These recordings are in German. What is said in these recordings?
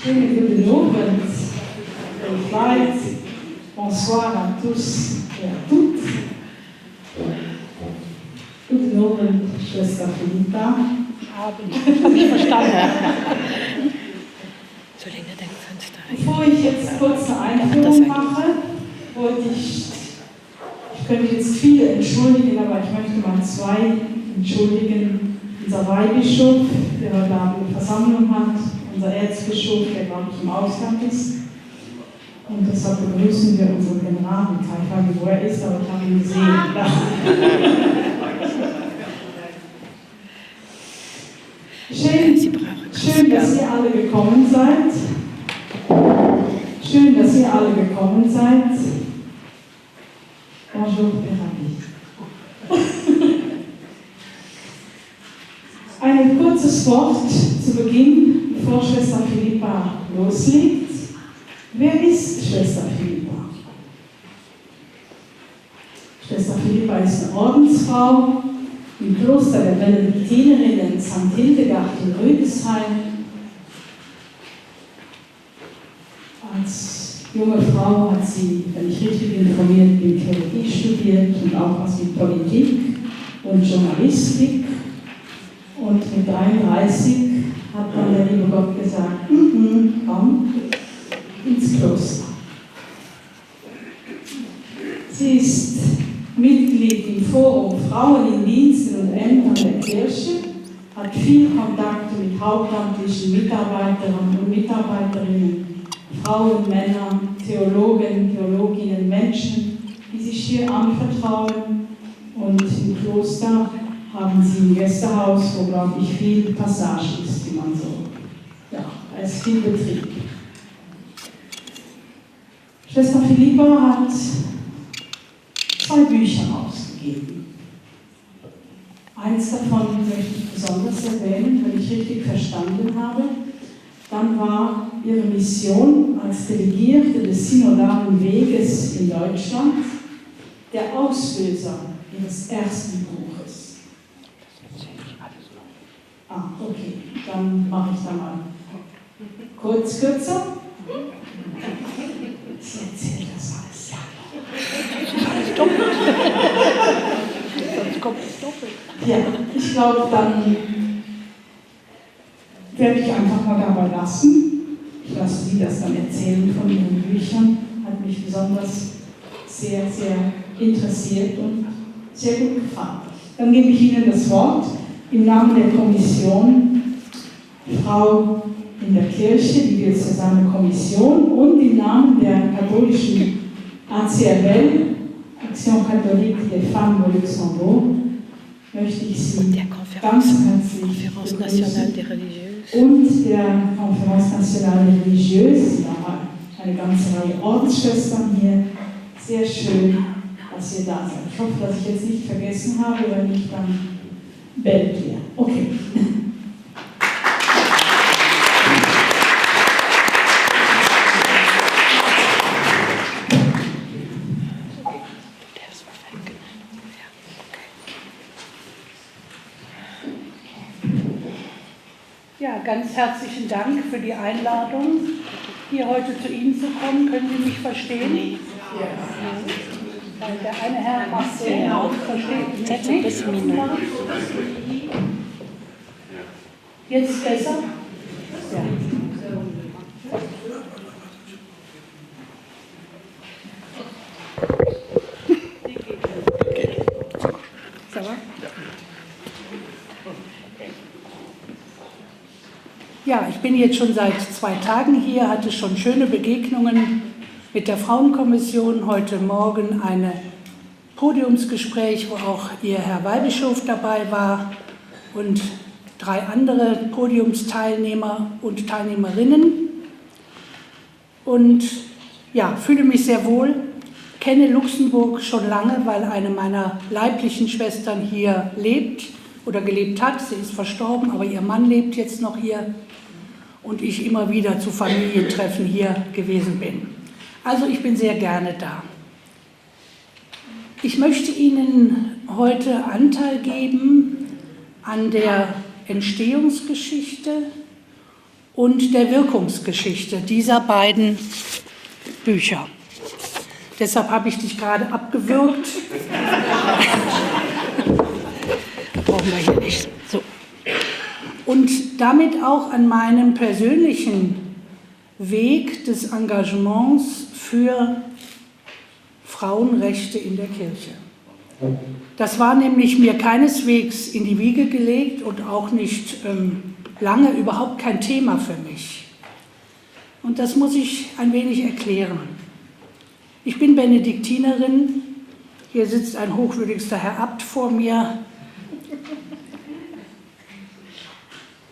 Schönen guten Abend, weltweit. Bonsoir à tous et à toutes. Guten Abend, Schwester Philippa. Abend, habe ich verstanden. Bevor ich jetzt kurz eine Einführung mache, wollte ich könnte jetzt viele entschuldigen, aber ich möchte mal zwei entschuldigen. Unser Weihbischof, der heute Abend eine Versammlung hat, unser Erzbischof, der glaube ich im Ausland ist. Und deshalb begrüßen wir unseren General. Ich weiß nicht, wo er ist, aber ich habe ihn gesehen. Schön, dass ihr alle gekommen seid. Schön, dass ihr alle gekommen seid. Bonjour, Peravi. Ein kurzes Wort zu Beginn, bevor Schwester Philippa loslegt. Wer ist Schwester Philippa? Schwester Philippa ist eine Ordensfrau im Kloster der Benediktinerinnen in St. Hildegard in Rüdesheim. Als junge Frau hat sie, wenn ich richtig informiert bin, Theologie studiert und auch was mit Politik und Journalistik. Und mit 33 hat dann der liebe Gott gesagt, komm ins Kloster. Sie ist Mitglied im Forum Frauen in Diensten und Ämtern der Kirche, hat viel Kontakte mit hauptamtlichen Mitarbeiterinnen und Mitarbeiterinnen, Frauen, Männer, Theologen, Theologinnen, Menschen, die sich hier anvertrauen. Und im Kloster haben sie ein Gästehaus, wo, glaube ich, viel Passage ist, wie man so. Ja, da ist viel Betrieb. Schwester Philippa hat 2 Bücher ausgegeben. Eins davon möchte ich besonders erwähnen, wenn ich richtig verstanden habe. Dann war ihre Mission als Delegierte des Synodalen Weges in Deutschland der Auslöser ihres ersten Buches. Okay, dann mache ich da mal kürzer. Sie erzählt das alles Alles doppelt. Sonst kommt es doppelt. Ja, ich glaube, dann werde ich einfach mal dabei lassen. Ich lasse Sie das dann erzählen von Ihren Büchern. Hat mich besonders sehr, sehr interessiert und sehr gut gefallen. Dann gebe ich Ihnen das Wort im Namen der Kommission Frau in der Kirche, die Diözesane Kommission, und im Namen der katholischen ACRL, Action Catholique des Femmes au Luxembourg, möchte ich Sie ganz herzlich begrüßen. Und der Conférence Nationale des Religieuses, da haben eine ganze Reihe Ordensschwestern hier. Sehr schön, dass ihr da seid. Ich hoffe, dass ich jetzt nicht vergessen habe, wenn nicht, dann bellt ihr. Okay. Ja, ganz herzlichen Dank für die Einladung, hier heute zu Ihnen zu kommen. Können Sie mich verstehen? Ja. Weil der eine Herr macht so, versteht mich nicht. Jetzt besser? Ja. Ja, ich bin jetzt schon seit 2 Tagen hier, hatte schon schöne Begegnungen mit der Frauenkommission. Heute Morgen ein Podiumsgespräch, wo auch Ihr Herr Weihbischof dabei war und 3 andere Podiumsteilnehmer und Teilnehmerinnen. Und ja, fühle mich sehr wohl, kenne Luxemburg schon lange, weil eine meiner leiblichen Schwestern hier lebt oder gelebt hat. Sie ist verstorben, aber ihr Mann lebt jetzt noch hier und ich immer wieder zu Familientreffen hier gewesen bin. Also ich bin sehr gerne da. Ich möchte Ihnen heute Anteil geben an der Entstehungsgeschichte und der Wirkungsgeschichte dieser beiden Bücher. Deshalb habe ich dich gerade abgewürgt. Da brauchen wir hier nicht. So. Und damit auch an meinem persönlichen Weg des Engagements für Frauenrechte in der Kirche. Das war nämlich mir keineswegs in die Wiege gelegt und auch nicht lange überhaupt kein Thema für mich. Und das muss ich ein wenig erklären. Ich bin Benediktinerin, hier sitzt ein hochwürdigster Herr Abt vor mir,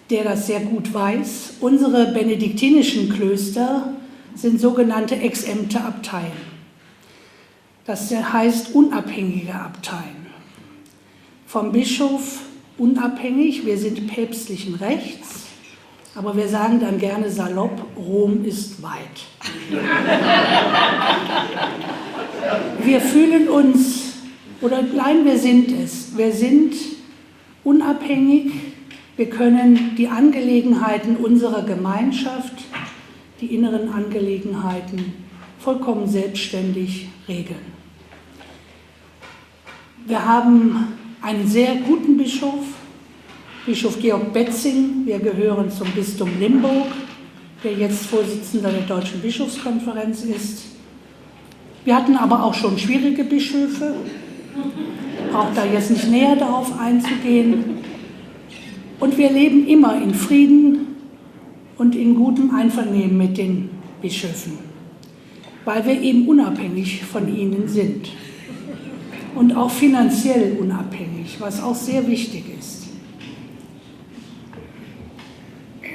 der das sehr gut weiß. Unsere benediktinischen Klöster sind sogenannte exempte Abteien. Das heißt unabhängige Abteien. Vom Bischof unabhängig, wir sind päpstlichen Rechts, aber wir sagen dann gerne salopp, Rom ist weit. Wir fühlen uns, oder nein, wir sind es. Wir sind unabhängig, wir können die Angelegenheiten unserer Gemeinschaft, die inneren Angelegenheiten, vollkommen selbstständig regeln. Wir haben einen sehr guten Bischof, Bischof Georg Betzing. Wir gehören zum Bistum Limburg, der jetzt Vorsitzender der Deutschen Bischofskonferenz ist. Wir hatten aber auch schon schwierige Bischöfe, brauche da jetzt nicht näher darauf einzugehen. Und wir leben immer in Frieden und in gutem Einvernehmen mit den Bischöfen, weil wir eben unabhängig von ihnen sind. Und auch finanziell unabhängig, was auch sehr wichtig ist.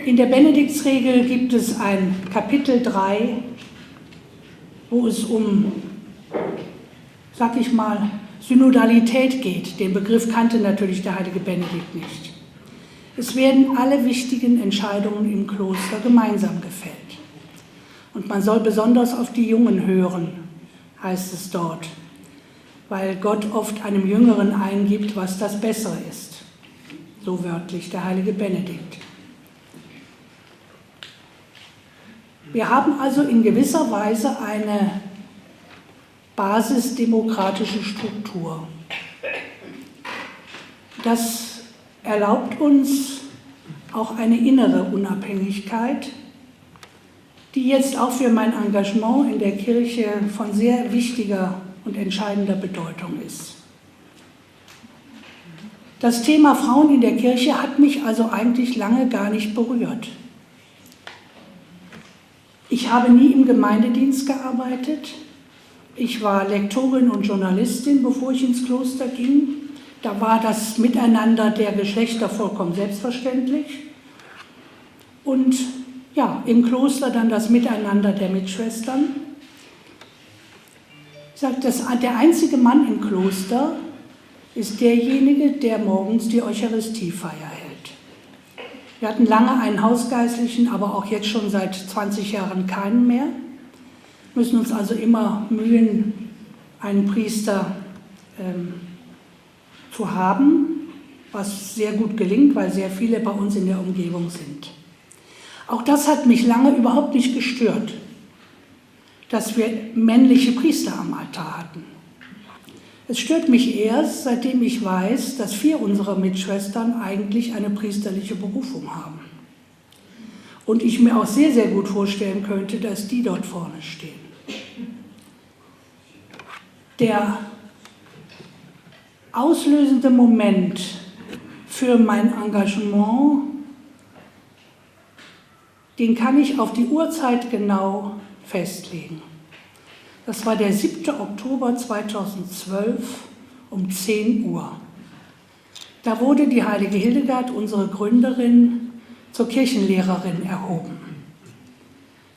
In der Benediktsregel gibt es ein Kapitel 3, wo es um, sag ich mal, Synodalität geht. Den Begriff kannte natürlich der heilige Benedikt nicht. Es werden alle wichtigen Entscheidungen im Kloster gemeinsam gefällt. Und man soll besonders auf die Jungen hören, heißt es dort, weil Gott oft einem Jüngeren eingibt, was das Bessere ist. So wörtlich der heilige Benedikt. Wir haben also in gewisser Weise eine basisdemokratische Struktur. Das erlaubt uns auch eine innere Unabhängigkeit, die jetzt auch für mein Engagement in der Kirche von sehr wichtiger und entscheidender Bedeutung ist. Das Thema Frauen in der Kirche hat mich also eigentlich lange gar nicht berührt. Ich habe nie im Gemeindedienst gearbeitet. Ich war Lektorin und Journalistin, bevor ich ins Kloster ging. Da war das Miteinander der Geschlechter vollkommen selbstverständlich. Und ja, im Kloster dann das Miteinander der Mitschwestern. Ich sage, der einzige Mann im Kloster ist derjenige, der morgens die Eucharistiefeier hält. Wir hatten lange einen Hausgeistlichen, aber auch jetzt schon seit 20 Jahren keinen mehr. Müssen uns also immer mühen, einen Priester zu haben, was sehr gut gelingt, weil sehr viele bei uns in der Umgebung sind. Auch das hat mich lange überhaupt nicht gestört, dass wir männliche Priester am Altar hatten. Es stört mich erst, seitdem ich weiß, dass 4 unserer Mitschwestern eigentlich eine priesterliche Berufung haben. Und ich mir auch sehr, sehr gut vorstellen könnte, dass die dort vorne stehen. Der auslösende Moment für mein Engagement, den kann ich auf die Uhrzeit genau festlegen. Das war der 7. Oktober 2012 um 10 Uhr. Da wurde die heilige Hildegard, unsere Gründerin, zur Kirchenlehrerin erhoben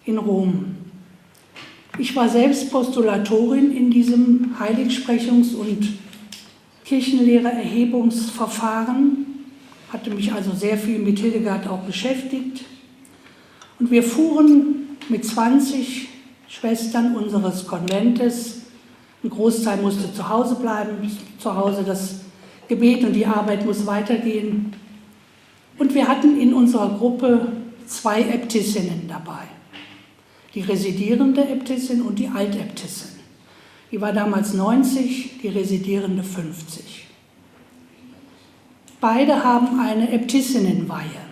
in Rom. Ich war selbst Postulatorin in diesem Heiligsprechungs- und Kirchenlehrererhebungsverfahren, hatte mich also sehr viel mit Hildegard auch beschäftigt. Und wir fuhren mit 20 Schwestern unseres Konventes, ein Großteil musste zu Hause bleiben, zu Hause das Gebet und die Arbeit muss weitergehen. Und wir hatten in unserer Gruppe 2 Äbtissinnen dabei. Die residierende Äbtissin und die Altäbtissin. Die war damals 90, die residierende 50. Beide haben eine Äbtissinnenweihe.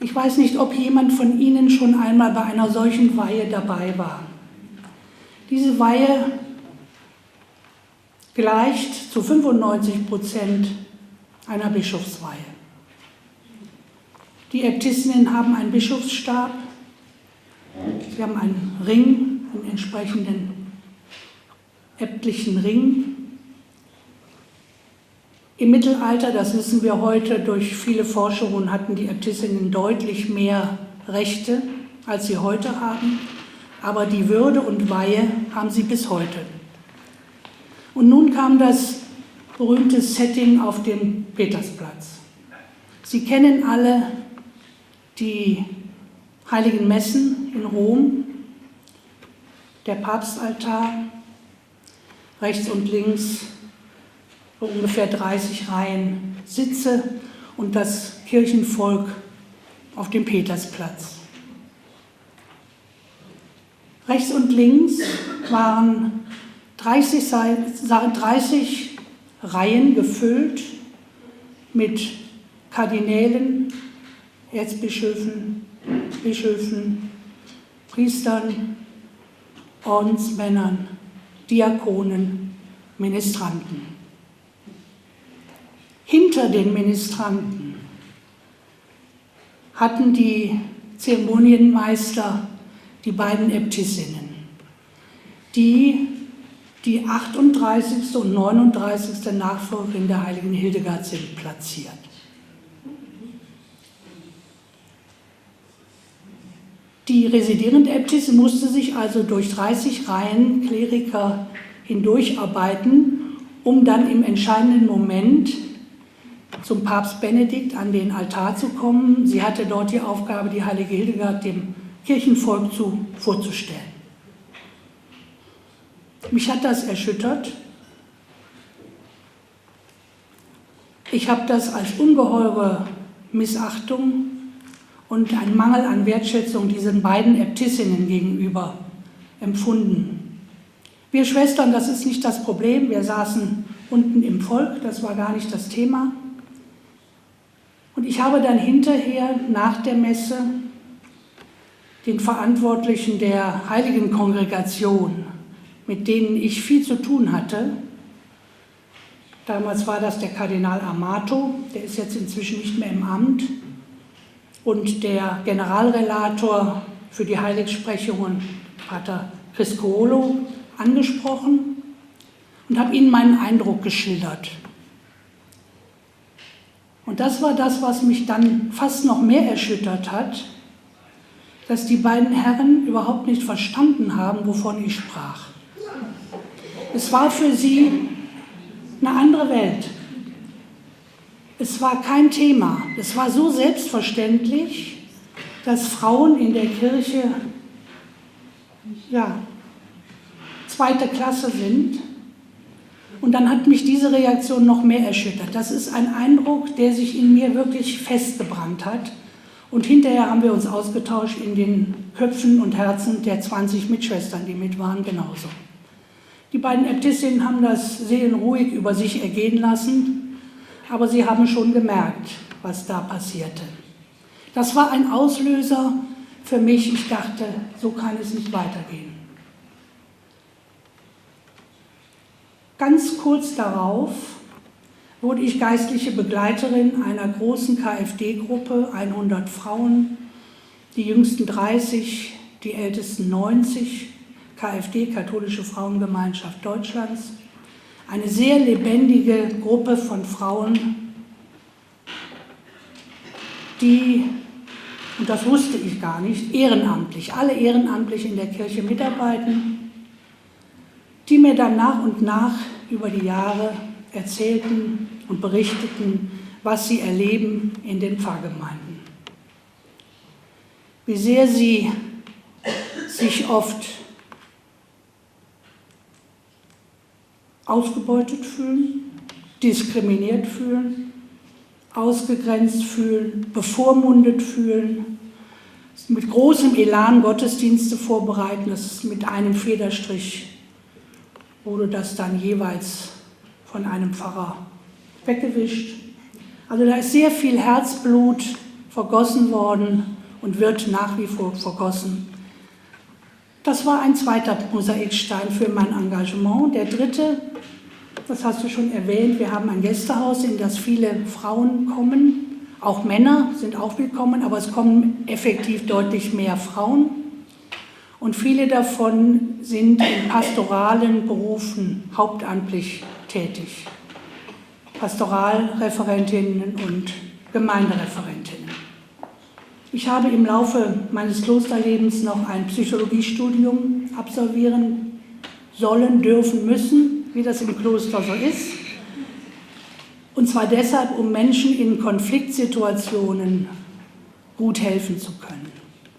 Ich weiß nicht, ob jemand von Ihnen schon einmal bei einer solchen Weihe dabei war. Diese Weihe gleicht zu 95% einer Bischofsweihe. Die Äbtissinnen haben einen Bischofsstab, sie haben einen Ring, einen entsprechenden äbtlichen Ring. Im Mittelalter, das wissen wir heute durch viele Forschungen, hatten die Äbtissinnen deutlich mehr Rechte, als sie heute haben. Aber die Würde und Weihe haben sie bis heute. Und nun kam das berühmte Setting auf dem Petersplatz. Sie kennen alle die heiligen Messen in Rom, der Papstaltar, rechts und links so ungefähr 30 Reihen Sitze und das Kirchenvolk auf dem Petersplatz. Rechts und links waren 30 Reihen gefüllt mit Kardinälen, Erzbischöfen, Bischöfen, Priestern, Ordensmännern, Diakonen, Ministranten. Hinter den Ministranten hatten die Zeremonienmeister die beiden Äbtissinnen, die 38. und 39. Nachfolgerin der heiligen Hildegard sind, platziert. Die residierende Äbtissin musste sich also durch 30 Reihen Kleriker hindurcharbeiten, um dann im entscheidenden Moment zum Papst Benedikt an den Altar zu kommen. Sie hatte dort die Aufgabe, die heilige Hildegard dem Kirchenvolk vorzustellen. Mich hat das erschüttert. Ich habe das als ungeheure Missachtung und einen Mangel an Wertschätzung diesen beiden Äbtissinnen gegenüber empfunden. Wir Schwestern, das ist nicht das Problem, wir saßen unten im Volk, das war gar nicht das Thema. Und ich habe dann hinterher, nach der Messe, den Verantwortlichen der Heiligen Kongregation, mit denen ich viel zu tun hatte, damals war das der Kardinal Amato, der ist jetzt inzwischen nicht mehr im Amt, und der Generalrelator für die Heiligsprechungen, Pater Criscuolo, angesprochen und habe ihnen meinen Eindruck geschildert. Und das war das, was mich dann fast noch mehr erschüttert hat, dass die beiden Herren überhaupt nicht verstanden haben, wovon ich sprach. Es war für sie eine andere Welt. Es war kein Thema. Es war so selbstverständlich, dass Frauen in der Kirche zweite Klasse sind. Und dann hat mich diese Reaktion noch mehr erschüttert. Das ist ein Eindruck, der sich in mir wirklich festgebrannt hat. Und hinterher haben wir uns ausgetauscht in den Köpfen und Herzen der 20 Mitschwestern, die mit waren, genauso. Die beiden Äbtissinnen haben das seelenruhig über sich ergehen lassen, aber sie haben schon gemerkt, was da passierte. Das war ein Auslöser für mich. Ich dachte, so kann es nicht weitergehen. Ganz kurz darauf wurde ich geistliche Begleiterin einer großen KfD-Gruppe, 100 Frauen, die jüngsten 30, die ältesten 90, KfD, Katholische Frauengemeinschaft Deutschlands. Eine sehr lebendige Gruppe von Frauen, die, und das wusste ich gar nicht, ehrenamtlich, alle ehrenamtlich in der Kirche mitarbeiten, die mir dann nach und nach über die Jahre erzählten und berichteten, was sie erleben in den Pfarrgemeinden. Wie sehr sie sich oft ausgebeutet fühlen, diskriminiert fühlen, ausgegrenzt fühlen, bevormundet fühlen, mit großem Elan Gottesdienste vorbereiten. Das ist mit einem Federstrich wurde das dann jeweils von einem Pfarrer weggewischt. Also da ist sehr viel Herzblut vergossen worden und wird nach wie vor vergossen. Das war ein zweiter Mosaikstein für mein Engagement. Der dritte, das hast du schon erwähnt, wir haben ein Gästehaus, in das viele Frauen kommen. Auch Männer sind auch willkommen, aber es kommen effektiv deutlich mehr Frauen. Und viele davon sind in pastoralen Berufen hauptamtlich tätig. Pastoralreferentinnen und Gemeindereferentinnen. Ich habe im Laufe meines Klosterlebens noch ein Psychologiestudium absolvieren sollen, dürfen, müssen, wie das im Kloster so ist. Und zwar deshalb, um Menschen in Konfliktsituationen gut helfen zu können,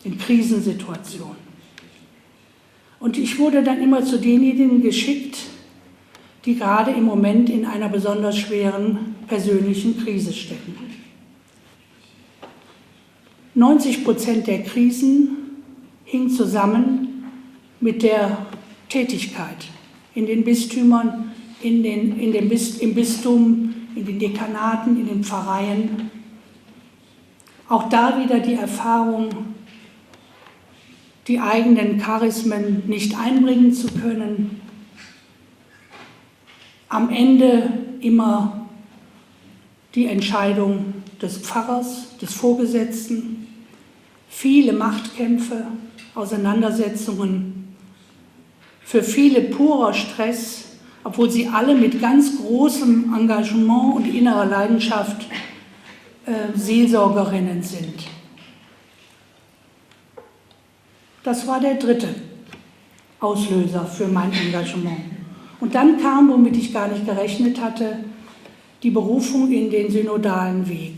in Krisensituationen. Und ich wurde dann immer zu denjenigen geschickt, die gerade im Moment in einer besonders schweren persönlichen Krise stecken. 90% der Krisen hing zusammen mit der Tätigkeit in den Bistümern, im Bistum, in den Dekanaten, in den Pfarreien. Auch da wieder die Erfahrung, die eigenen Charismen nicht einbringen zu können. Am Ende immer die Entscheidung des Pfarrers, des Vorgesetzten, viele Machtkämpfe, Auseinandersetzungen, für viele purer Stress, obwohl sie alle mit ganz großem Engagement und innerer Leidenschaft Seelsorgerinnen sind. Das war der dritte Auslöser für mein Engagement. Und dann kam, womit ich gar nicht gerechnet hatte, die Berufung in den synodalen Weg.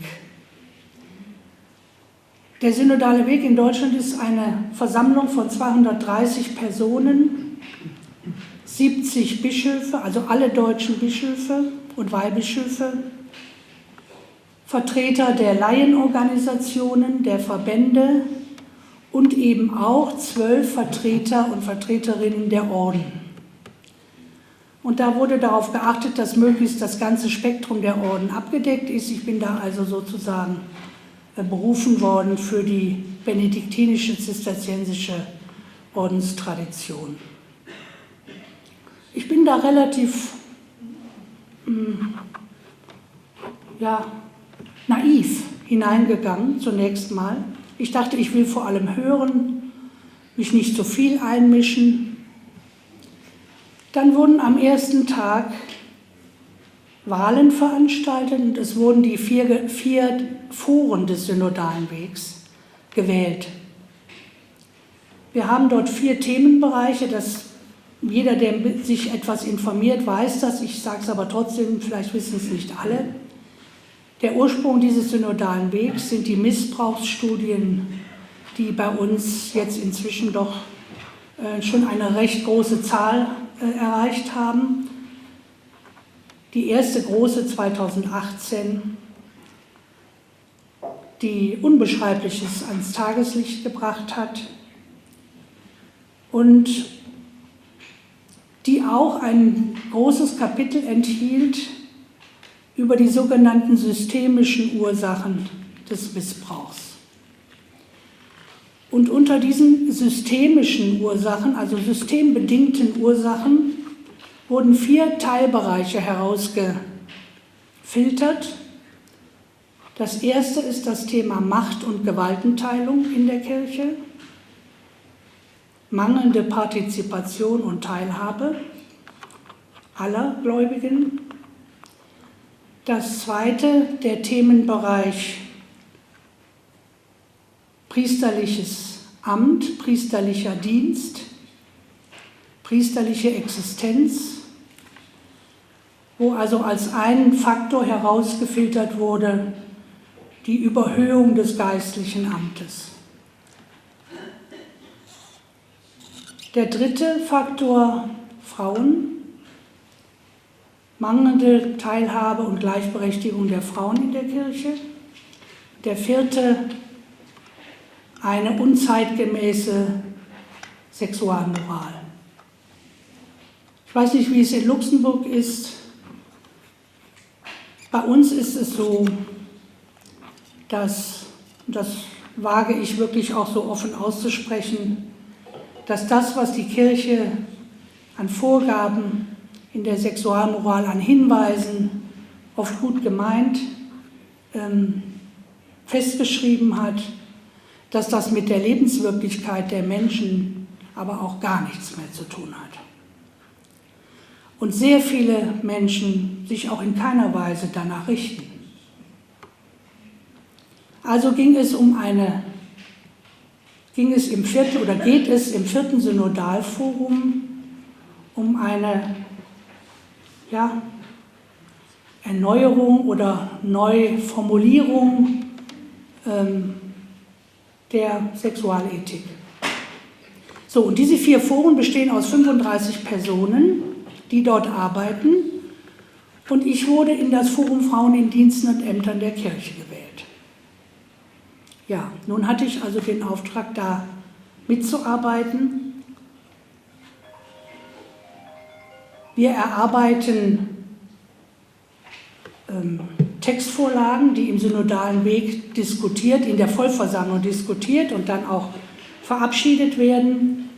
Der synodale Weg in Deutschland ist eine Versammlung von 230 Personen, 70 Bischöfe, also alle deutschen Bischöfe und Weihbischöfe, Vertreter der Laienorganisationen, der Verbände und eben auch 12 Vertreter und Vertreterinnen der Orden. Und da wurde darauf geachtet, dass möglichst das ganze Spektrum der Orden abgedeckt ist. Ich bin da also sozusagen berufen worden für die benediktinische zisterziensische Ordenstradition. Ich bin da relativ naiv hineingegangen zunächst mal. Ich dachte, ich will vor allem hören, mich nicht so viel einmischen. Dann wurden am ersten Tag Wahlen veranstaltet und es wurden die vier Foren des synodalen Wegs gewählt. Wir haben dort 4 Themenbereiche, jeder, der sich etwas informiert, weiß das, ich sage es aber trotzdem, vielleicht wissen es nicht alle. Der Ursprung dieses synodalen Wegs sind die Missbrauchsstudien, die bei uns jetzt inzwischen doch schon eine recht große Zahl erreicht haben. Die erste große 2018, die Unbeschreibliches ans Tageslicht gebracht hat und die auch ein großes Kapitel enthielt über die sogenannten systemischen Ursachen des Missbrauchs. Und unter diesen systemischen Ursachen, also systembedingten Ursachen, wurden 4 Teilbereiche herausgefiltert. Das erste ist das Thema Macht- und Gewaltenteilung in der Kirche, mangelnde Partizipation und Teilhabe aller Gläubigen. Das zweite, der Themenbereich priesterliches Amt, priesterlicher Dienst, priesterliche Existenz, wo also als ein Faktor herausgefiltert wurde, die Überhöhung des geistlichen Amtes. Der dritte Faktor, Frauen, mangelnde Teilhabe und Gleichberechtigung der Frauen in der Kirche. Der vierte, eine unzeitgemäße Sexualmoral. Ich weiß nicht, wie es in Luxemburg ist. Bei uns ist es so, dass, das wage ich wirklich auch so offen auszusprechen, dass das, was die Kirche an Vorgaben in der Sexualmoral, an Hinweisen, oft gut gemeint, festgeschrieben hat, dass das mit der Lebenswirklichkeit der Menschen aber auch gar nichts mehr zu tun hat. Und sehr viele Menschen sich auch in keiner Weise danach richten. Also geht es im vierten Synodalforum um eine Erneuerung oder Neuformulierung der Sexualethik. So, und diese 4 Foren bestehen aus 35 Personen, die dort arbeiten, und ich wurde in das Forum Frauen in Diensten und Ämtern der Kirche gewählt. Ja, nun hatte ich also den Auftrag, da mitzuarbeiten. Wir erarbeiten Textvorlagen, die im synodalen Weg diskutiert, in der Vollversammlung diskutiert und dann auch verabschiedet werden.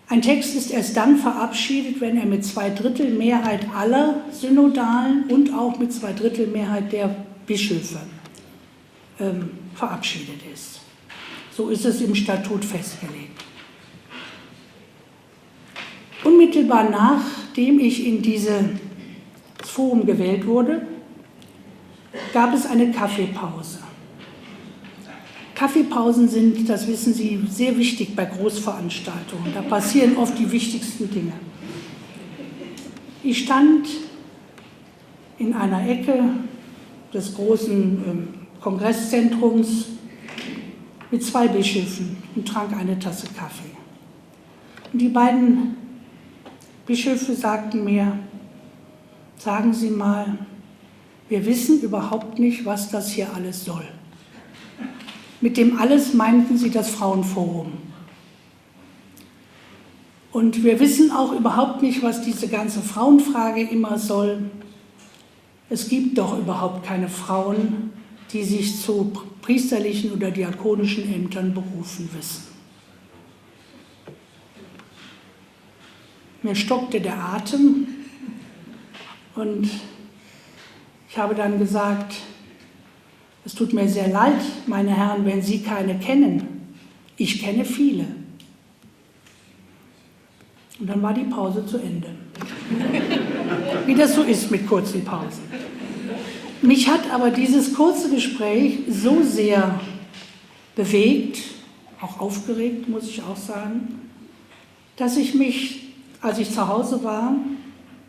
Ein Text ist erst dann verabschiedet, wenn er mit 2/3 Mehrheit aller Synodalen und auch mit 2/3 Mehrheit der Bischöfe verabschiedet ist. So ist es im Statut festgelegt. Unmittelbar nachdem ich in dieses Forum gewählt wurde, gab es eine Kaffeepause. Kaffeepausen sind, das wissen Sie, sehr wichtig bei Großveranstaltungen. Da passieren oft die wichtigsten Dinge. Ich stand in einer Ecke des großen Kongresszentrums mit 2 Bischöfen und trank eine Tasse Kaffee. Und die beiden Bischöfe sagten mir: Sagen Sie mal, wir wissen überhaupt nicht, was das hier alles soll. Mit dem alles meinten sie das Frauenforum. Und wir wissen auch überhaupt nicht, was diese ganze Frauenfrage immer soll. Es gibt doch überhaupt keine Frauen, die sich zu priesterlichen oder diakonischen Ämtern berufen wissen. Mir stockte der Atem und ich habe dann gesagt: Es tut mir sehr leid, meine Herren, wenn Sie keine kennen. Ich kenne viele. Und dann war die Pause zu Ende. Wie das so ist mit kurzen Pausen. Mich hat aber dieses kurze Gespräch so sehr bewegt, auch aufgeregt, muss ich auch sagen, dass ich mich, als ich zu Hause war,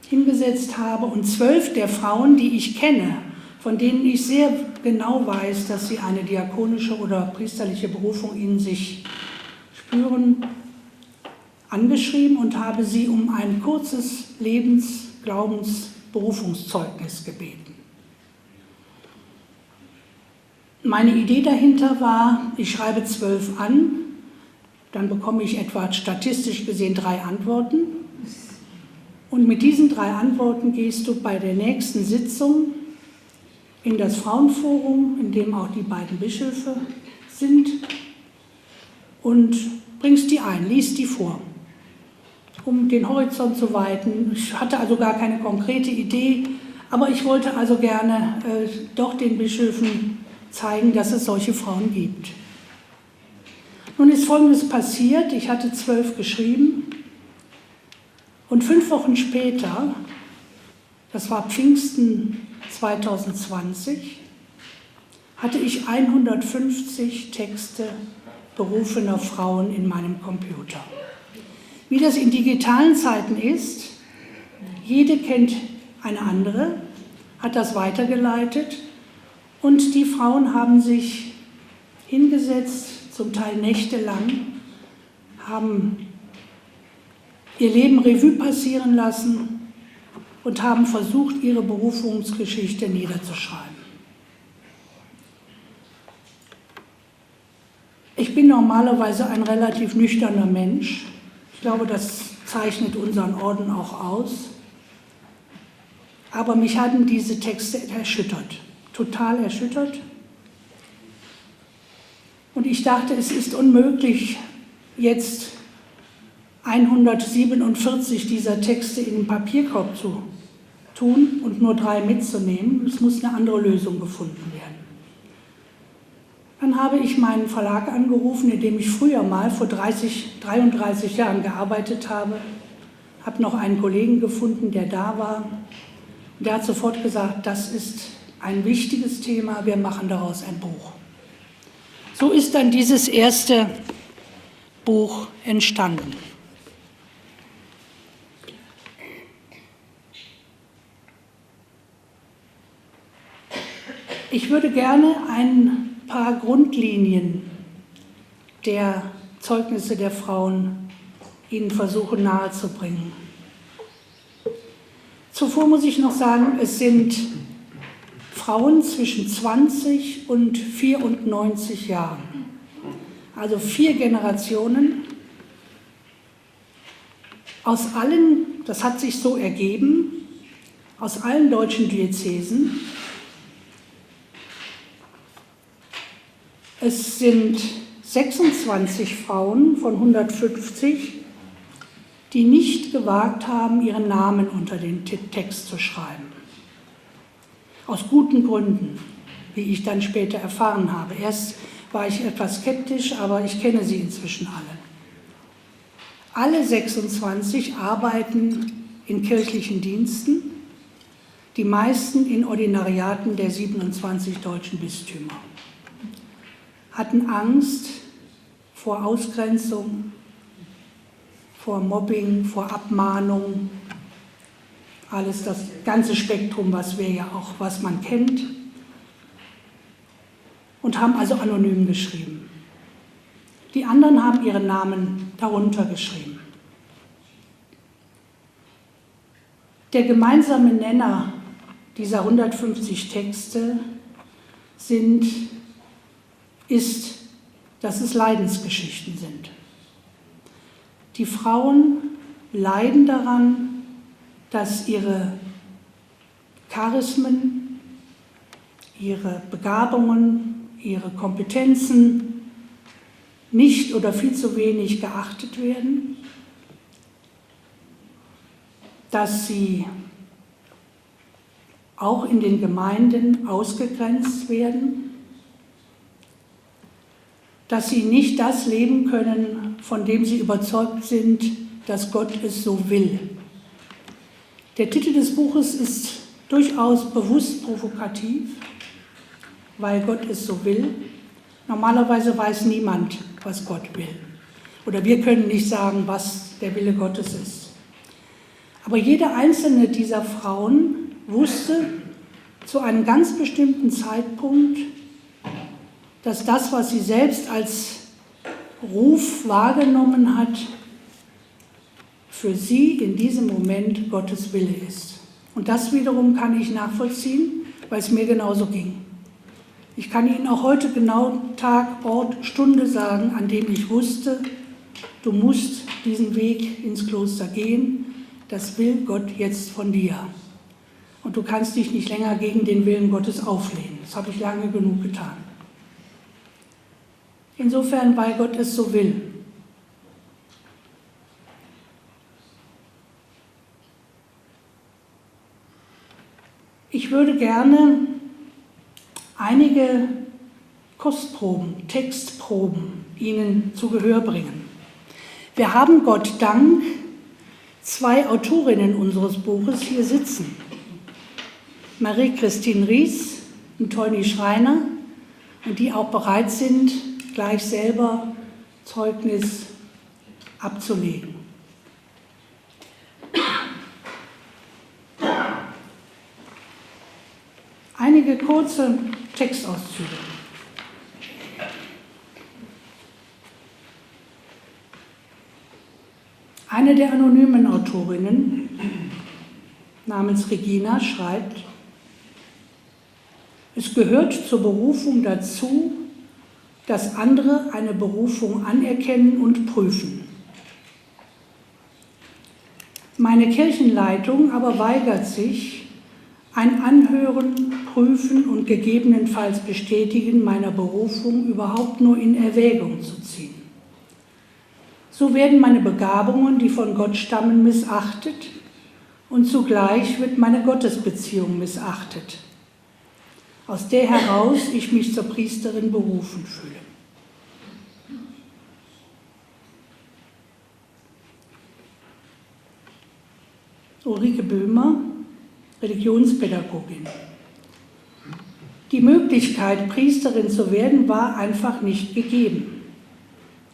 hingesetzt habe und 12 der Frauen, die ich kenne, von denen ich sehr genau weiß, dass sie eine diakonische oder priesterliche Berufung in sich spüren, angeschrieben und habe sie um ein kurzes Lebens-, Glaubens-, Berufungszeugnis gebeten. Meine Idee dahinter war, ich schreibe 12 an, dann bekomme ich etwa statistisch gesehen 3 Antworten. Und mit diesen 3 Antworten gehst du bei der nächsten Sitzung in das Frauenforum, in dem auch die beiden Bischöfe sind, und bringst die ein, liest die vor, um den Horizont zu weiten. Ich hatte also gar keine konkrete Idee, aber ich wollte also gerne doch den Bischöfen zeigen, dass es solche Frauen gibt. Nun ist Folgendes passiert: Ich hatte 12 geschrieben und 5 Wochen später, das war Pfingsten 2020, hatte ich 150 Texte berufener Frauen in meinem Computer. Wie das in digitalen Zeiten ist, jede kennt eine andere, hat das weitergeleitet und die Frauen haben sich hingesetzt, zum Teil nächtelang, haben ihr Leben Revue passieren lassen und haben versucht, ihre Berufungsgeschichte niederzuschreiben. Ich bin normalerweise ein relativ nüchterner Mensch. Ich glaube, das zeichnet unseren Orden auch aus. Aber mich hatten diese Texte erschüttert, total erschüttert. Und ich dachte, es ist unmöglich, jetzt 147 dieser Texte in den Papierkorb zu tun und nur 3 mitzunehmen. Es muss eine andere Lösung gefunden werden. Dann habe ich meinen Verlag angerufen, in dem ich früher mal vor 33 Jahren gearbeitet habe. Habe noch einen Kollegen gefunden, der da war. Der hat sofort gesagt, das ist ein wichtiges Thema, wir machen daraus ein Buch. So ist dann dieses erste Buch entstanden. Ich würde gerne ein paar Grundlinien der Zeugnisse der Frauen Ihnen versuchen nahezubringen. Zuvor muss ich noch sagen, es sind Frauen zwischen 20 und 94 Jahren, also 4 Generationen aus allen, das hat sich so ergeben, aus allen deutschen Diözesen. Es sind 26 Frauen von 150, die nicht gewagt haben, ihren Namen unter den Text zu schreiben. Aus guten Gründen, wie ich dann später erfahren habe. Erst war ich etwas skeptisch, aber ich kenne sie inzwischen alle. Alle 26 arbeiten in kirchlichen Diensten, die meisten in Ordinariaten der 27 deutschen Bistümer. Hatten Angst vor Ausgrenzung, vor Mobbing, vor Abmahnung, alles das ganze Spektrum, was man kennt, und haben also anonym geschrieben. Die anderen haben ihren Namen darunter geschrieben. Der gemeinsame Nenner dieser 150 Texte ist, dass es Leidensgeschichten sind. Die Frauen leiden daran, dass ihre Charismen, ihre Begabungen, ihre Kompetenzen nicht oder viel zu wenig geachtet werden, dass sie auch in den Gemeinden ausgegrenzt werden, dass sie nicht das leben können, von dem sie überzeugt sind, dass Gott es so will. Der Titel des Buches ist durchaus bewusst provokativ, weil Gott es so will. Normalerweise weiß niemand, was Gott will. Oder wir können nicht sagen, was der Wille Gottes ist. Aber jede einzelne dieser Frauen wusste zu einem ganz bestimmten Zeitpunkt, dass das, was sie selbst als Ruf wahrgenommen hat, für sie in diesem Moment Gottes Wille ist. Und das wiederum kann ich nachvollziehen, weil es mir genauso ging. Ich kann Ihnen auch heute genau Tag, Ort, Stunde sagen, an dem ich wusste, du musst diesen Weg ins Kloster gehen, das will Gott jetzt von dir. Und du kannst dich nicht länger gegen den Willen Gottes auflehnen. Das habe ich lange genug getan. Insofern, weil Gott es so will. Ich würde gerne einige Kostproben, Textproben Ihnen zu Gehör bringen. Wir haben Gott Dank 2 Autorinnen unseres Buches hier sitzen. Marie-Christine Ries und Toni Schreiner, und die auch bereit sind, gleich selber Zeugnis abzulegen. Einige kurze Textauszüge. Eine der anonymen Autorinnen namens Regina schreibt: Es gehört zur Berufung dazu, dass andere eine Berufung anerkennen und prüfen. Meine Kirchenleitung aber weigert sich, ein Anhören, Prüfen und gegebenenfalls Bestätigen meiner Berufung überhaupt nur in Erwägung zu ziehen. So werden meine Begabungen, die von Gott stammen, missachtet und zugleich wird meine Gottesbeziehung missachtet, aus der heraus ich mich zur Priesterin berufen fühle. Ulrike Böhmer, Religionspädagogin. Die Möglichkeit, Priesterin zu werden, war einfach nicht gegeben.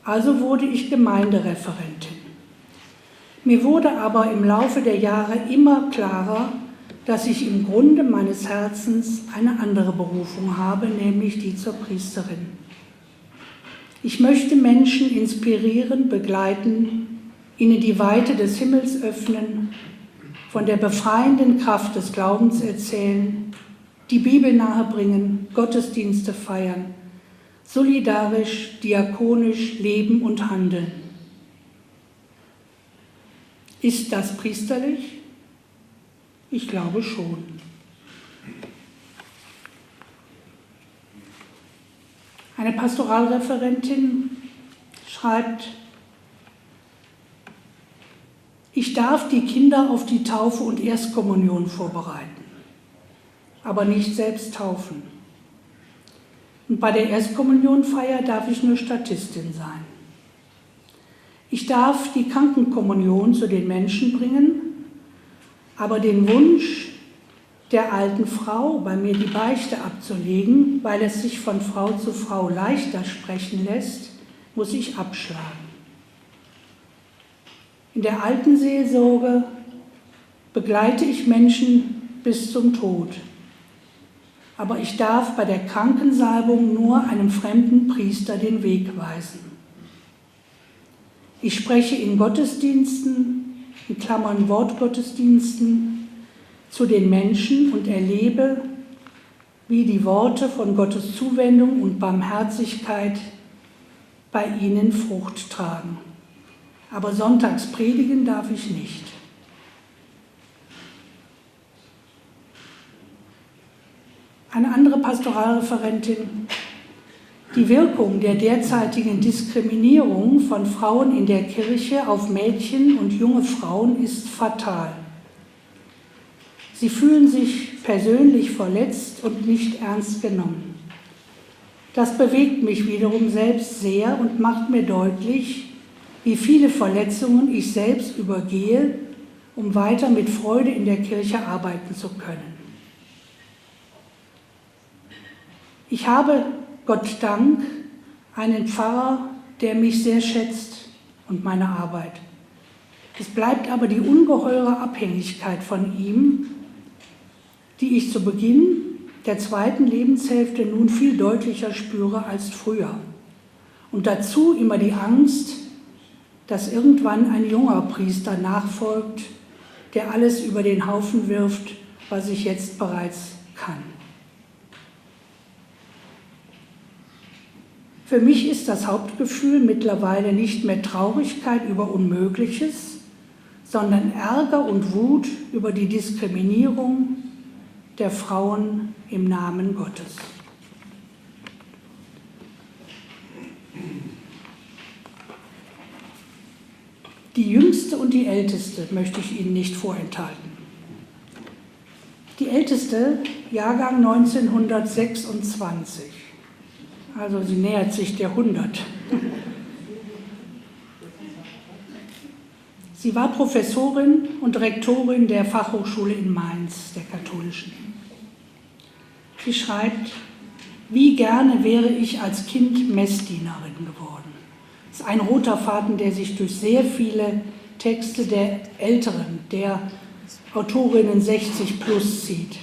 Also wurde ich Gemeindereferentin. Mir wurde aber im Laufe der Jahre immer klarer, dass ich im Grunde meines Herzens eine andere Berufung habe, nämlich die zur Priesterin. Ich möchte Menschen inspirieren, begleiten, ihnen die Weite des Himmels öffnen, von der befreienden Kraft des Glaubens erzählen, die Bibel nahebringen, Gottesdienste feiern, solidarisch, diakonisch leben und handeln. Ist das priesterlich? Ich glaube schon. Eine Pastoralreferentin schreibt: Ich darf die Kinder auf die Taufe und Erstkommunion vorbereiten, aber nicht selbst taufen. Und bei der Erstkommunionfeier darf ich nur Statistin sein. Ich darf die Krankenkommunion zu den Menschen bringen, aber den Wunsch der alten Frau, bei mir die Beichte abzulegen, weil es sich von Frau zu Frau leichter sprechen lässt, muss ich abschlagen. In der Altenseelsorge begleite ich Menschen bis zum Tod. Aber ich darf bei der Krankensalbung nur einem fremden Priester den Weg weisen. Ich spreche in Gottesdiensten, in Klammern Wortgottesdiensten, zu den Menschen und erlebe, wie die Worte von Gottes Zuwendung und Barmherzigkeit bei ihnen Frucht tragen. Aber sonntags predigen darf ich nicht. Eine andere Pastoralreferentin: Die Wirkung der derzeitigen Diskriminierung von Frauen in der Kirche auf Mädchen und junge Frauen ist fatal. Sie fühlen sich persönlich verletzt und nicht ernst genommen. Das bewegt mich wiederum selbst sehr und macht mir deutlich, wie viele Verletzungen ich selbst übergehe, um weiter mit Freude in der Kirche arbeiten zu können. Ich habe, Gott Dank, einen Pfarrer, der mich sehr schätzt und meine Arbeit. Es bleibt aber die ungeheure Abhängigkeit von ihm, die ich zu Beginn der zweiten Lebenshälfte nun viel deutlicher spüre als früher. Und dazu immer die Angst, dass irgendwann ein junger Priester nachfolgt, der alles über den Haufen wirft, was ich jetzt bereits kann. Für mich ist das Hauptgefühl mittlerweile nicht mehr Traurigkeit über Unmögliches, sondern Ärger und Wut über die Diskriminierung der Frauen im Namen Gottes. Die Jüngste und die Älteste möchte ich Ihnen nicht vorenthalten. Die Älteste, Jahrgang 1926, also sie nähert sich der 100. Sie war Professorin und Rektorin der Fachhochschule in Mainz, der katholischen. Sie schreibt: Wie gerne wäre ich als Kind Messdienerin geworden. Das ist ein roter Faden, der sich durch sehr viele Texte der Älteren, der Autorinnen 60 plus zieht.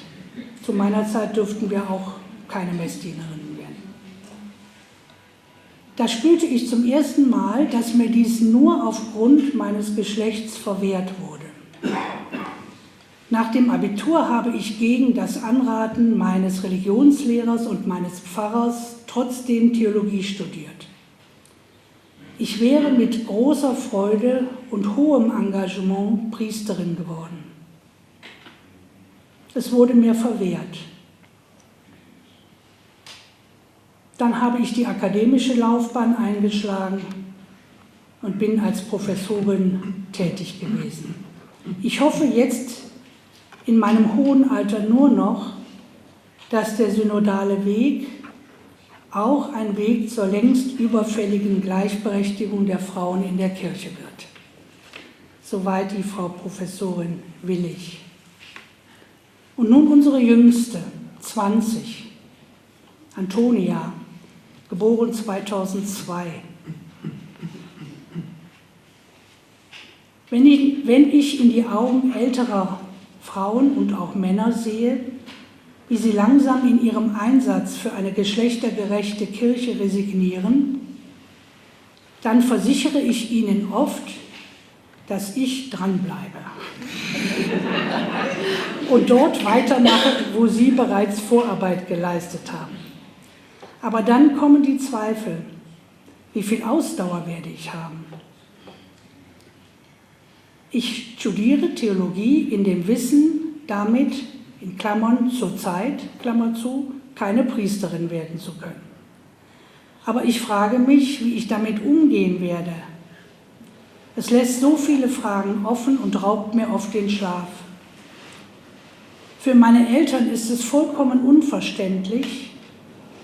Zu meiner Zeit dürften wir auch keine Messdienerinnen werden. Da spürte ich zum ersten Mal, dass mir dies nur aufgrund meines Geschlechts verwehrt wurde. Nach dem Abitur habe ich gegen das Anraten meines Religionslehrers und meines Pfarrers trotzdem Theologie studiert. Ich wäre mit großer Freude und hohem Engagement Priesterin geworden. Es wurde mir verwehrt. Dann habe ich die akademische Laufbahn eingeschlagen und bin als Professorin tätig gewesen. Ich hoffe jetzt in meinem hohen Alter nur noch, dass der synodale Weg auch ein Weg zur längst überfälligen Gleichberechtigung der Frauen in der Kirche wird. Soweit die Frau Professorin Willig. Und nun unsere Jüngste, 20, Antonia, geboren 2002. Wenn ich in die Augen älterer Frauen und auch Männer sehe, wie sie langsam in ihrem Einsatz für eine geschlechtergerechte Kirche resignieren, dann versichere ich ihnen oft, dass ich dranbleibe und dort weitermache, wo sie bereits Vorarbeit geleistet haben. Aber dann kommen die Zweifel. Wie viel Ausdauer werde ich haben? Ich studiere Theologie in dem Wissen, damit, in Klammern zurzeit, Klammer zu, keine Priesterin werden zu können. Aber ich frage mich, wie ich damit umgehen werde. Es lässt so viele Fragen offen und raubt mir oft den Schlaf. Für meine Eltern ist es vollkommen unverständlich,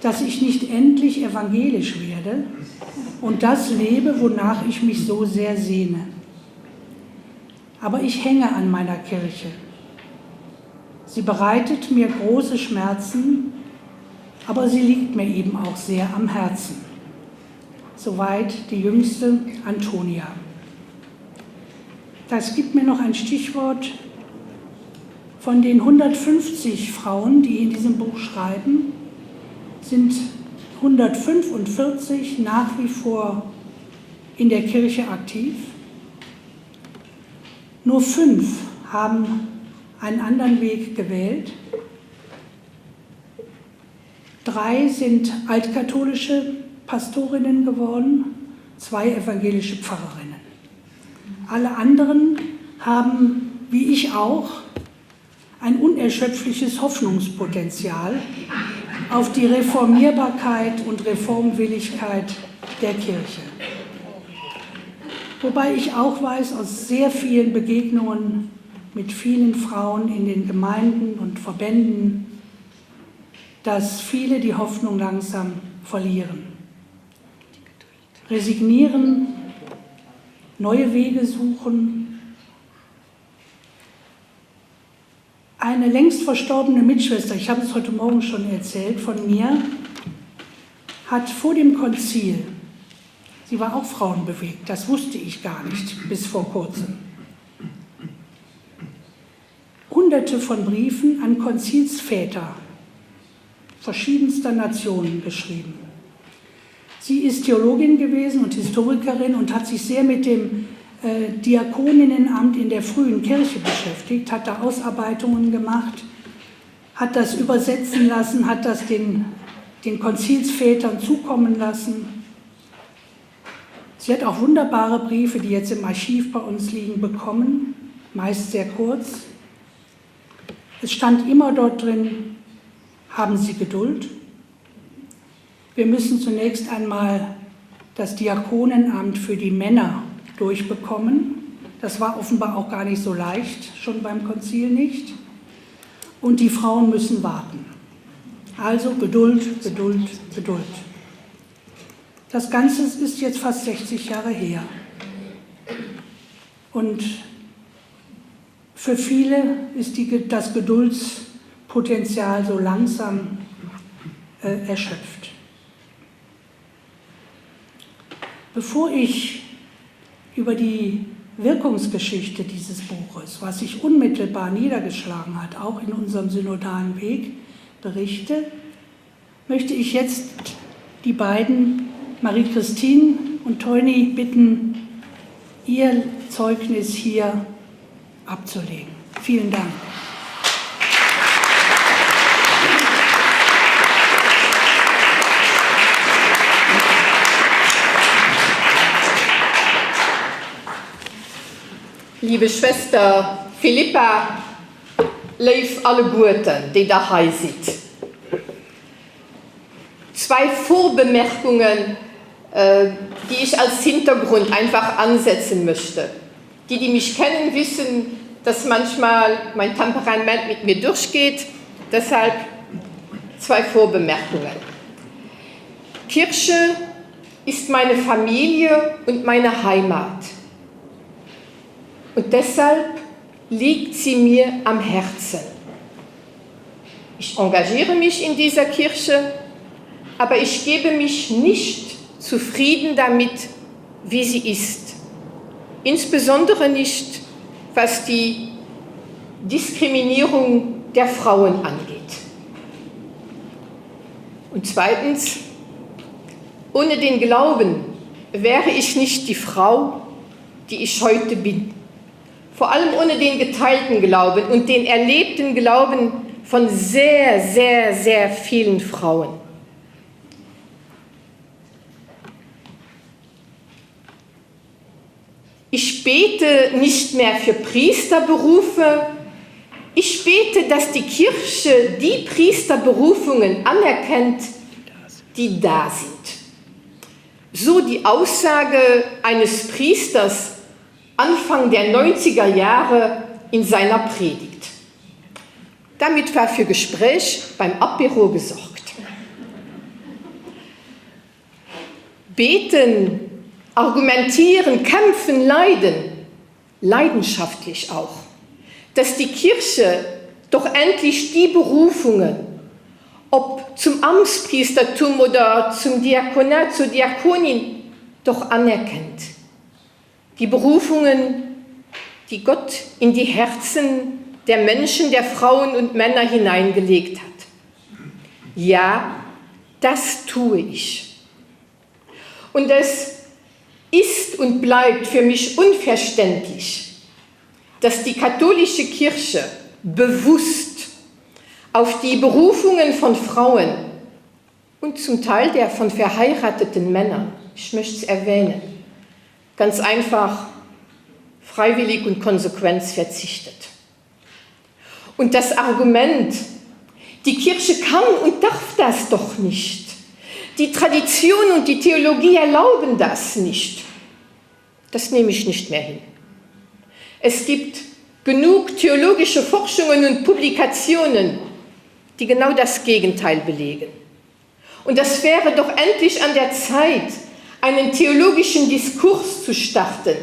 dass ich nicht endlich evangelisch werde und das lebe, wonach ich mich so sehr sehne. Aber ich hänge an meiner Kirche. Sie bereitet mir große Schmerzen, aber sie liegt mir eben auch sehr am Herzen. Soweit die jüngste Antonia. Das gibt mir noch ein Stichwort. Von den 150 Frauen, die in diesem Buch schreiben, sind 145 nach wie vor in der Kirche aktiv. Nur 5 haben einen anderen Weg gewählt. 3 sind altkatholische Pastorinnen geworden, 2 evangelische Pfarrerinnen. Alle anderen haben, wie ich auch, ein unerschöpfliches Hoffnungspotenzial auf die Reformierbarkeit und Reformwilligkeit der Kirche. Wobei ich auch weiß aus sehr vielen Begegnungen mit vielen Frauen in den Gemeinden und Verbänden, dass viele die Hoffnung langsam verlieren, resignieren, neue Wege suchen. Eine längst verstorbene Mitschwester, ich habe es heute Morgen schon erzählt, von mir, hat vor dem Konzil, sie war auch frauenbewegt, das wusste ich gar nicht bis vor kurzem, Hunderte von Briefen an Konzilsväter verschiedenster Nationen geschrieben. Sie ist Theologin gewesen und Historikerin und hat sich sehr mit dem Diakoninnenamt in der frühen Kirche beschäftigt, hat da Ausarbeitungen gemacht, hat das übersetzen lassen, hat das den Konzilsvätern zukommen lassen. Sie hat auch wunderbare Briefe, die jetzt im Archiv bei uns liegen, bekommen, meist sehr kurz. Es stand immer dort drin, haben Sie Geduld. Wir müssen zunächst einmal das Diakonenamt für die Männer durchbekommen. Das war offenbar auch gar nicht so leicht, schon beim Konzil nicht. Und die Frauen müssen warten. Also Geduld, Geduld, Geduld. Das Ganze ist jetzt fast 60 Jahre her. Und für viele ist das Geduldspotenzial so langsam erschöpft. Bevor ich über die Wirkungsgeschichte dieses Buches, was sich unmittelbar niedergeschlagen hat, auch in unserem synodalen Weg, berichte, möchte ich jetzt die beiden, Marie-Christine und Toni, bitten, ihr Zeugnis hier abzulegen. Vielen Dank. liebe Schwester Philippa, leif alle Guten, die daheim sind. 2 Vorbemerkungen, die ich als Hintergrund einfach ansetzen möchte. Die mich kennen, wissen, dass manchmal mein Temperament mit mir durchgeht. Deshalb 2 Vorbemerkungen. Kirche ist meine Familie und meine Heimat. Und deshalb liegt sie mir am Herzen. Ich engagiere mich in dieser Kirche, aber ich gebe mich nicht zufrieden damit, wie sie ist. Insbesondere nicht, was die Diskriminierung der Frauen angeht. Und zweitens, ohne den Glauben wäre ich nicht die Frau, die ich heute bin. Vor allem ohne den geteilten Glauben und den erlebten Glauben von sehr, sehr, sehr vielen Frauen. Ich bete nicht mehr für Priesterberufe. Ich bete, dass die Kirche die Priesterberufungen anerkennt, die da sind. So die Aussage eines Priesters Anfang der 90er Jahre in seiner Predigt. Damit war für Gespräch beim Apéro gesorgt. Beten, argumentieren, kämpfen, leiden, leidenschaftlich auch, dass die Kirche doch endlich die Berufungen, ob zum Amtspriestertum oder zum Diakonat, zur Diakonin, doch anerkennt. Die Berufungen, die Gott in die Herzen der Menschen, der Frauen und Männer hineingelegt hat. Ja, das tue ich. Und es ist und bleibt für mich unverständlich, dass die katholische Kirche bewusst auf die Berufungen von Frauen und zum Teil der von verheirateten Männern, ich möchte es erwähnen, ganz einfach freiwillig und konsequent verzichtet. Und das Argument, die Kirche kann und darf das doch nicht. Die Tradition und die Theologie erlauben das nicht. Das nehme ich nicht mehr hin. Es gibt genug theologische Forschungen und Publikationen, die genau das Gegenteil belegen. Und das wäre doch endlich an der Zeit, einen theologischen Diskurs zu starten,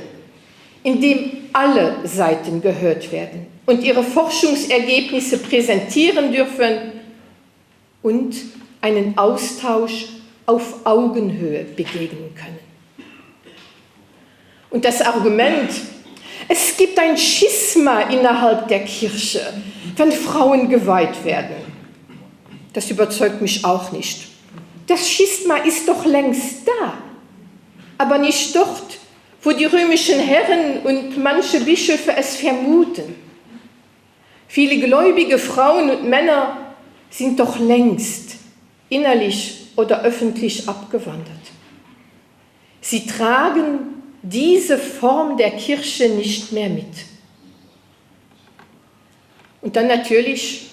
in dem alle Seiten gehört werden und ihre Forschungsergebnisse präsentieren dürfen und einen Austausch auf Augenhöhe begegnen können. Und das Argument, es gibt ein Schisma innerhalb der Kirche, wenn Frauen geweiht werden, das überzeugt mich auch nicht. Das Schisma ist doch längst da, aber nicht dort, wo die römischen Herren und manche Bischöfe es vermuten. Viele gläubige Frauen und Männer sind doch längst innerlich oder öffentlich abgewandert. Sie tragen diese Form der Kirche nicht mehr mit. Und dann natürlich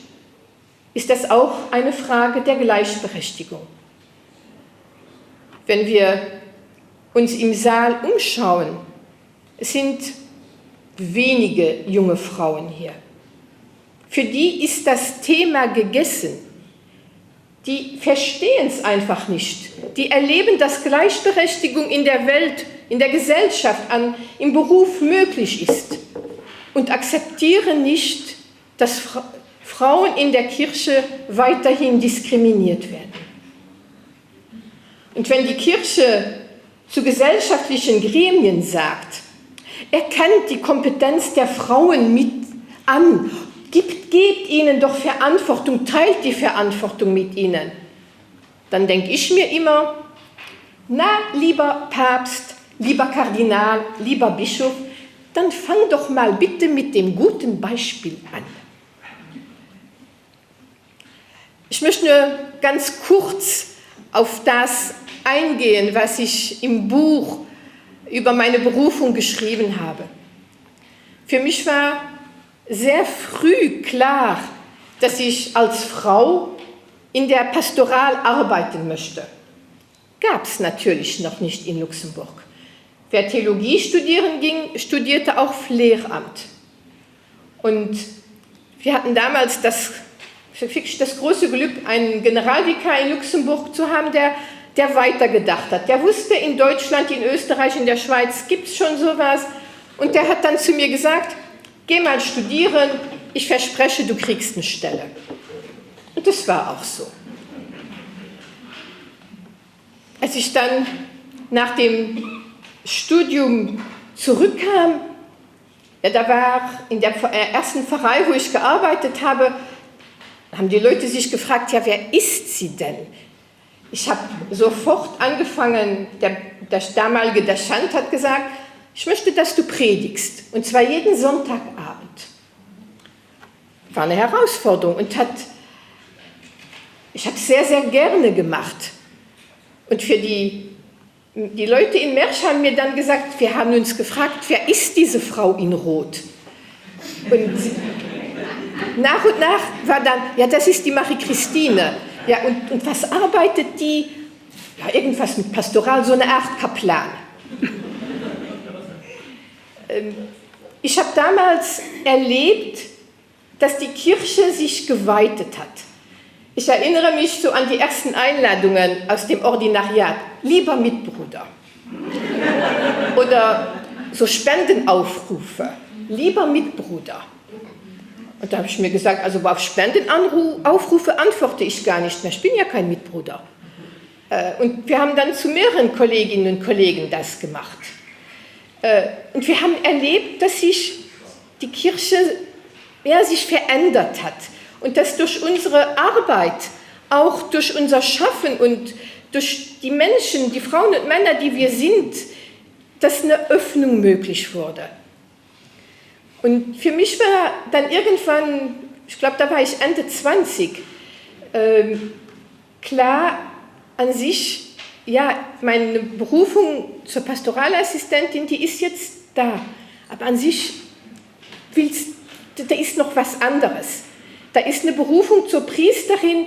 ist das auch eine Frage der Gleichberechtigung. Wenn wir uns im Saal umschauen, es sind wenige junge Frauen hier. Für die ist das Thema gegessen. Die verstehen es einfach nicht. Die erleben, dass Gleichberechtigung in der Welt, in der Gesellschaft, im Beruf möglich ist und akzeptieren nicht, dass Frauen in der Kirche weiterhin diskriminiert werden. Und wenn die Kirche zu gesellschaftlichen Gremien sagt, erkennt die Kompetenz der Frauen mit an, gebt ihnen doch Verantwortung, teilt die Verantwortung mit ihnen, dann denke ich mir immer, na, lieber Papst, lieber Kardinal, lieber Bischof, dann fang doch mal bitte mit dem guten Beispiel an. Ich möchte nur ganz kurz auf das eingehen, was ich im Buch über meine Berufung geschrieben habe. für mich war sehr früh klar, dass ich als Frau in der Pastoral arbeiten möchte. Gab es natürlich noch nicht in Luxemburg. Wer Theologie studieren ging, studierte auch Lehramt. Und wir hatten damals das große Glück, einen Generalvikar in Luxemburg zu haben, der weitergedacht hat. Der wusste, in Deutschland, in Österreich, in der Schweiz gibt es schon sowas. Und der hat dann zu mir gesagt, geh mal studieren, ich verspreche, du kriegst eine Stelle. Und das war auch so. Als ich dann nach dem Studium zurückkam, ja, da war in der ersten Pfarrei, wo ich gearbeitet habe, haben die Leute sich gefragt, ja, wer ist sie denn? Ich habe sofort angefangen, der damalige Dachant hat gesagt, ich möchte, dass du predigst, und zwar jeden Sonntagabend. War eine Herausforderung und ich habe es sehr, sehr gerne gemacht. Und für die Leute in Mersch haben mir dann gesagt, wir haben uns gefragt, wer ist diese Frau in Rot? Und nach und nach war dann, ja, das ist die Marie-Christine. Ja, und was arbeitet die? Ja, irgendwas mit Pastoral, so eine Art Kaplan. Ich habe damals erlebt, dass die Kirche sich geweitet hat. Ich erinnere mich so an die ersten Einladungen aus dem Ordinariat. Lieber Mitbruder. Oder so Spendenaufrufe. Lieber Mitbruder. Und da habe ich mir gesagt, also auf Spendenaufrufe antworte ich gar nicht mehr. Ich bin ja kein Mitbruder. Und wir haben dann zu mehreren Kolleginnen und Kollegen das gemacht. Und wir haben erlebt, dass sich die Kirche sich verändert hat. Und dass durch unsere Arbeit, auch durch unser Schaffen und durch die Menschen, die Frauen und Männer, die wir sind, dass eine Öffnung möglich wurde. Und für mich war dann irgendwann, ich glaube, da war ich Ende 20, klar an sich, ja, meine Berufung zur Pastoralassistentin, die ist jetzt da. Aber an sich da ist noch was anderes. Da ist eine Berufung zur Priesterin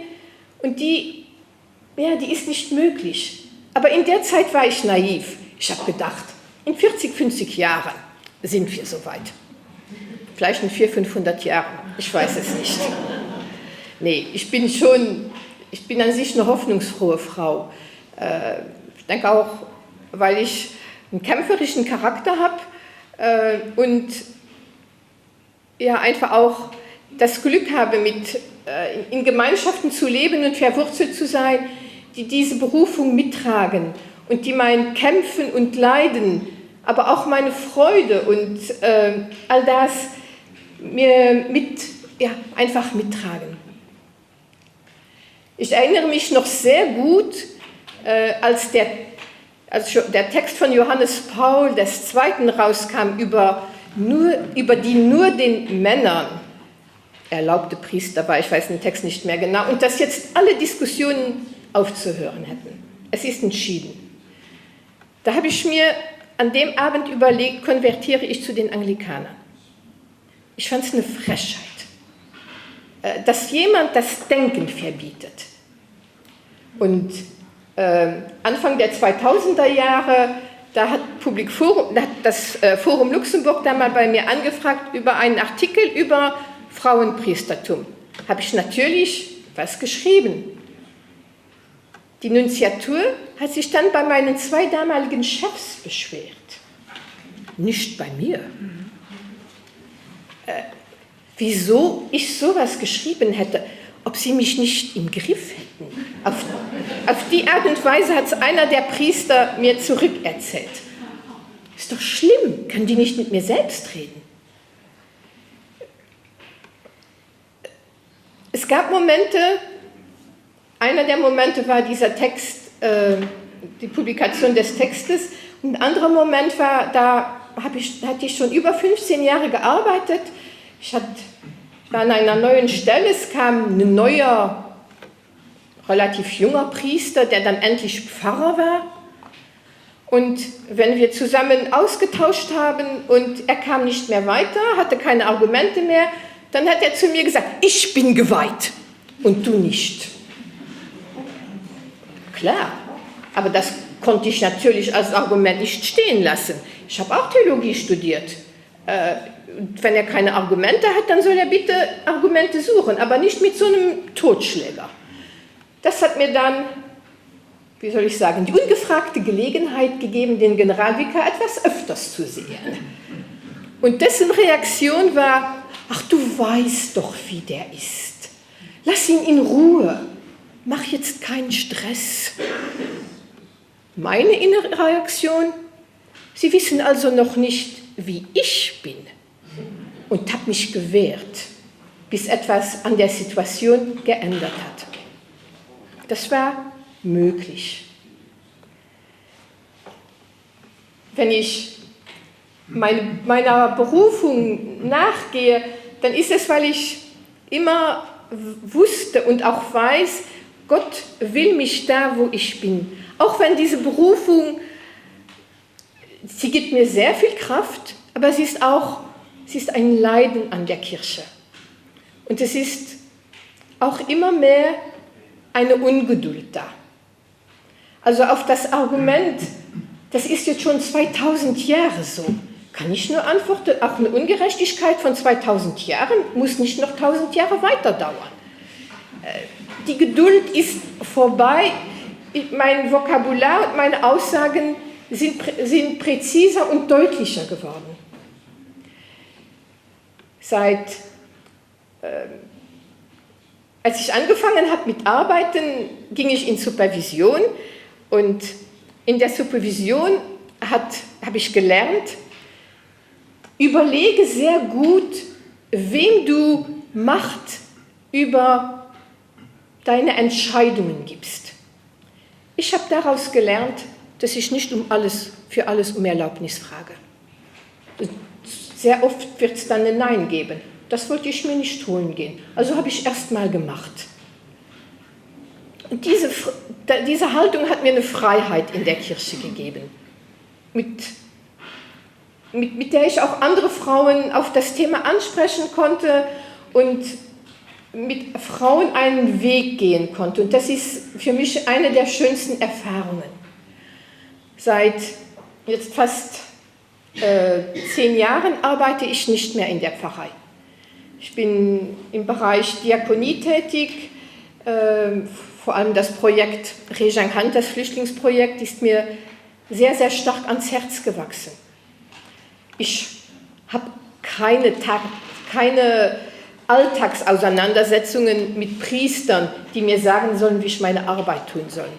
und die ist nicht möglich. Aber in der Zeit war ich naiv. Ich habe gedacht, in 40, 50 Jahren sind wir soweit. Vielleicht in 400, 500 Jahren, ich weiß es nicht. Nee, ich bin an sich eine hoffnungsfrohe Frau. Ich denke auch, weil ich einen kämpferischen Charakter habe und ja, einfach auch das Glück habe, in Gemeinschaften zu leben und verwurzelt zu sein, die diese Berufung mittragen und die mein Kämpfen und Leiden, aber auch meine Freude und all das mir einfach mittragen. Ich erinnere mich noch sehr gut, als der Text von Johannes Paul II. Rauskam über die nur den Männern erlaubte Priester war, ich weiß den Text nicht mehr genau, und dass jetzt alle Diskussionen aufzuhören hätten. Es ist entschieden. Da habe ich mir an dem Abend überlegt, konvertiere ich zu den Anglikanern. Ich fand es eine Frechheit, dass jemand das Denken verbietet. Und Anfang der 2000er Jahre, da hat das Forum Luxemburg da mal bei mir angefragt über einen Artikel über Frauenpriestertum. Habe ich natürlich was geschrieben. Die Nunziatur hat sich dann bei meinen 2 damaligen Chefs beschwert. Nicht bei mir. Wieso ich sowas geschrieben hätte, ob sie mich nicht im Griff hätten. Auf die Art und Weise hat es einer der Priester mir zurückerzählt. Ist doch schlimm, können die nicht mit mir selbst reden? Es gab Momente, einer der Momente war dieser Text, die Publikation des Textes, und ein anderer Moment war, da hatte ich schon über 15 Jahre gearbeitet. Ich war an einer neuen Stelle, es kam ein neuer, relativ junger Priester, der dann endlich Pfarrer war. Und wenn wir zusammen ausgetauscht haben und er kam nicht mehr weiter, hatte keine Argumente mehr, dann hat er zu mir gesagt, ich bin geweiht und du nicht. Klar, aber das konnte ich natürlich als Argument nicht stehen lassen. Ich habe auch Theologie studiert. Wenn er keine Argumente hat, dann soll er bitte Argumente suchen, aber nicht mit so einem Totschläger. Das hat mir dann, wie soll ich sagen, die ungefragte Gelegenheit gegeben, den Generalvikar etwas öfters zu sehen. Und dessen Reaktion war, ach, du weißt doch, wie der ist. Lass ihn in Ruhe. Mach jetzt keinen Stress. Meine innere Reaktion, Sie wissen also noch nicht, wie ich bin. Und habe mich gewehrt, bis etwas an der Situation geändert hat. Das war möglich. Wenn ich meiner Berufung nachgehe, dann ist es, weil ich immer wusste und auch weiß, Gott will mich da, wo ich bin. Auch wenn diese Berufung, sie gibt mir sehr viel Kraft, aber sie ist ein Leiden an der Kirche. Und es ist auch immer mehr eine Ungeduld da. Also auf das Argument, das ist jetzt schon 2000 Jahre so, kann ich nur antworten, auch eine Ungerechtigkeit von 2000 Jahren muss nicht noch 1000 Jahre weiter dauern. Die Geduld ist vorbei, mein Vokabular und meine Aussagen sind präziser und deutlicher geworden. Als ich angefangen habe mit Arbeiten, ging ich in Supervision und in der Supervision habe ich gelernt, überlege sehr gut, wem du Macht über deine Entscheidungen gibst. Ich habe daraus gelernt, dass ich nicht für alles um Erlaubnis frage. Sehr oft wird es dann ein Nein geben. Das wollte ich mir nicht holen gehen. Also habe ich erst mal gemacht. Und diese Haltung hat mir eine Freiheit in der Kirche gegeben, mit der ich auch andere Frauen auf das Thema ansprechen konnte und mit Frauen einen Weg gehen konnte. Und das ist für mich eine der schönsten Erfahrungen. Seit jetzt fast 10 Jahren arbeite ich nicht mehr in der Pfarrei. Ich bin im Bereich Diakonie tätig, vor allem das Projekt Rejang Hand, das Flüchtlingsprojekt, ist mir sehr, sehr stark ans Herz gewachsen. Ich habe keine Alltagsauseinandersetzungen mit Priestern, die mir sagen sollen, wie ich meine Arbeit tun soll.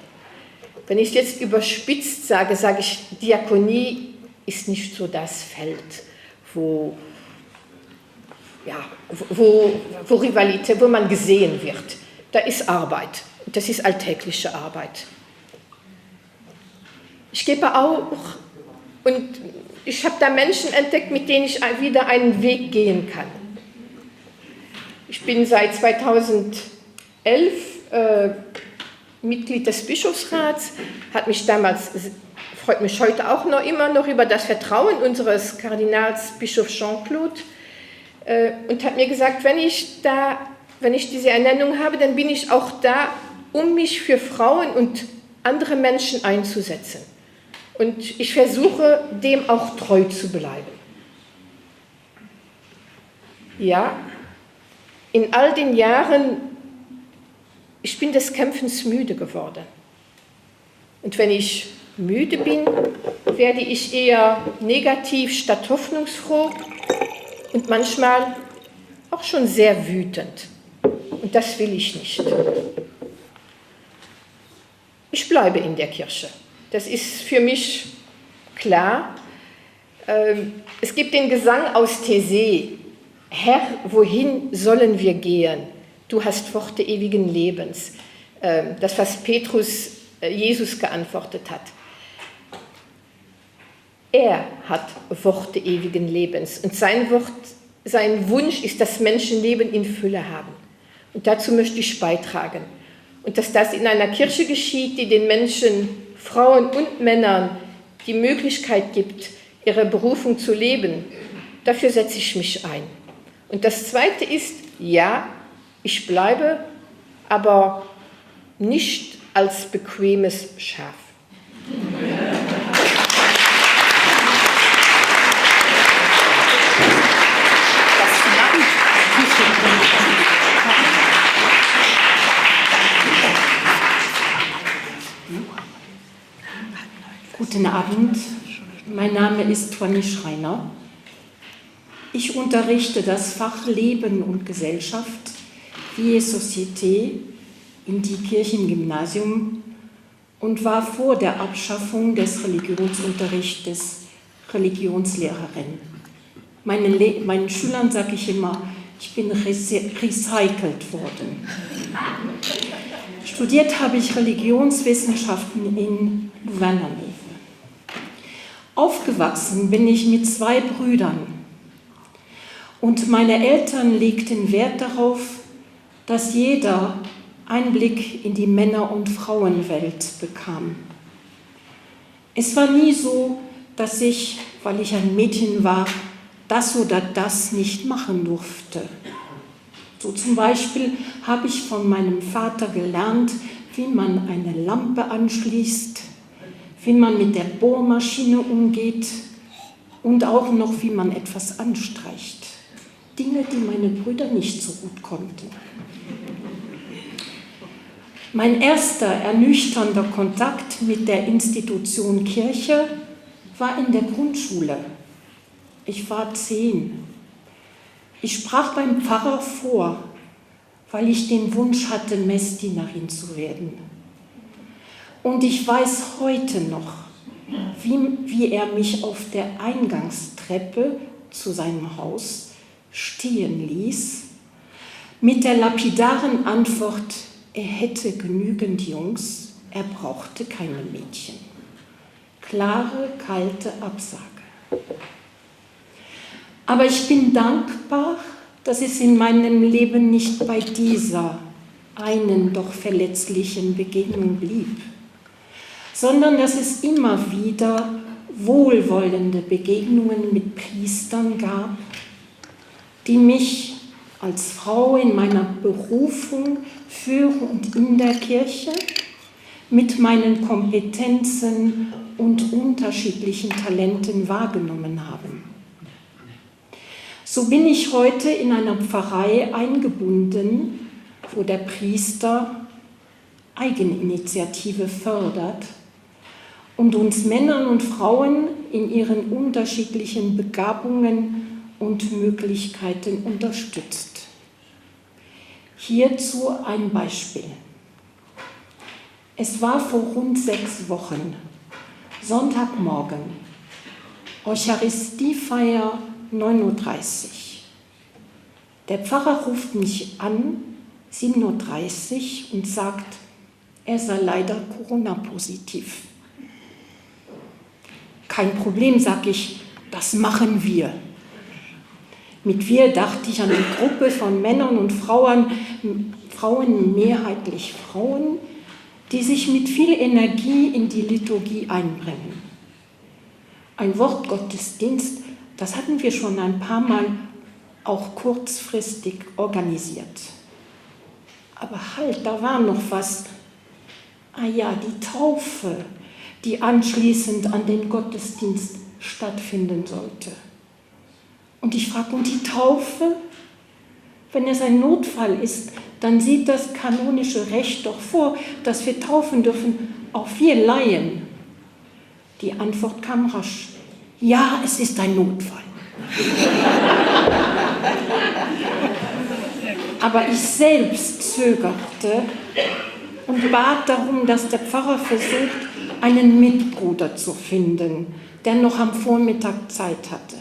Wenn ich es jetzt überspitzt sage, sage ich, Diakonie ist nicht so das Feld, wo Rivalität, wo man gesehen wird. Da ist Arbeit. Das ist alltägliche Arbeit. Ich gebe auch, und ich habe da Menschen entdeckt, mit denen ich wieder einen Weg gehen kann. Ich bin seit 2011 Mitglied des Bischofsrats, freut mich heute auch immer noch über das Vertrauen unseres Kardinals Bischof Jean-Claude und hat mir gesagt, wenn ich diese Ernennung habe, dann bin ich auch da, um mich für Frauen und andere Menschen einzusetzen. Und ich versuche, dem auch treu zu bleiben. Ja, in all den Jahren, ich bin des Kämpfens müde geworden. Und wenn ich müde bin, werde ich eher negativ statt hoffnungsfroh und manchmal auch schon sehr wütend. Und das will ich nicht. Ich bleibe in der Kirche. Das ist für mich klar. Es gibt den Gesang aus Thésée. Herr, wohin sollen wir gehen? Du hast Worte ewigen Lebens. Das, was Petrus Jesus geantwortet hat. Er hat Worte ewigen Lebens. Und sein Wunsch ist, dass Menschen Leben in Fülle haben. Und dazu möchte ich beitragen. Und dass das in einer Kirche geschieht, die den Menschen, Frauen und Männern die Möglichkeit gibt, ihre Berufung zu leben, dafür setze ich mich ein. Und das Zweite ist, ja, ich bleibe, aber nicht als bequemes Schaf. Guten Abend, mein Name ist Toni Schreiner. Ich unterrichte das Fach Leben und Gesellschaft, Vie et Société, in die Kirchengymnasium und war vor der Abschaffung des Religionsunterrichtes Religionslehrerin. Meinen Schülern sage ich immer, ich bin recycelt worden. Studiert habe ich Religionswissenschaften in Louvain-la-Neuve. Aufgewachsen bin ich mit 2 Brüdern und meine Eltern legten Wert darauf, dass jeder Einblick in die Männer- und Frauenwelt bekam. Es war nie so, dass ich, weil ich ein Mädchen war, das oder das nicht machen durfte. So zum Beispiel habe ich von meinem Vater gelernt, wie man eine Lampe anschließt, wie man mit der Bohrmaschine umgeht und auch noch, wie man etwas anstreicht. Dinge, die meine Brüder nicht so gut konnten. Mein erster ernüchternder Kontakt mit der Institution Kirche war in der Grundschule. Ich war 10. Ich sprach beim Pfarrer vor, weil ich den Wunsch hatte, Messdienerin zu werden. Und ich weiß heute noch, wie er mich auf der Eingangstreppe zu seinem Haus stehen ließ, mit der lapidaren Antwort, er hätte genügend Jungs, er brauchte keine Mädchen. Klare, kalte Absage. Aber ich bin dankbar, dass es in meinem Leben nicht bei dieser einen doch verletzlichen Begegnung blieb, sondern dass es immer wieder wohlwollende Begegnungen mit Priestern gab, die mich als Frau in meiner Berufung für und in der Kirche mit meinen Kompetenzen und unterschiedlichen Talenten wahrgenommen haben. So bin ich heute in einer Pfarrei eingebunden, wo der Priester Eigeninitiative fördert und uns Männern und Frauen in ihren unterschiedlichen Begabungen und Möglichkeiten unterstützt. Hierzu ein Beispiel. Es war vor rund 6 Wochen, Sonntagmorgen, Eucharistiefeier 9:30 Uhr. Der Pfarrer ruft mich an, 7:30 Uhr, und sagt, er sei leider Corona-positiv. Kein Problem, sage ich, das machen wir. Mit wir dachte ich an eine Gruppe von Männern und Frauen, mehrheitlich Frauen, die sich mit viel Energie in die Liturgie einbringen. Ein Wortgottesdienst, das hatten wir schon ein paar Mal auch kurzfristig organisiert. Aber halt, da war noch was. Ah ja, die Taufe, die anschließend an den Gottesdienst stattfinden sollte. Und ich frage, und die Taufe? Wenn es ein Notfall ist, dann sieht das kanonische Recht doch vor, dass wir taufen dürfen, auch wir Laien. Die Antwort kam rasch. Ja, es ist ein Notfall. Aber ich selbst zögerte und bat darum, dass der Pfarrer versucht, einen Mitbruder zu finden, der noch am Vormittag Zeit hatte.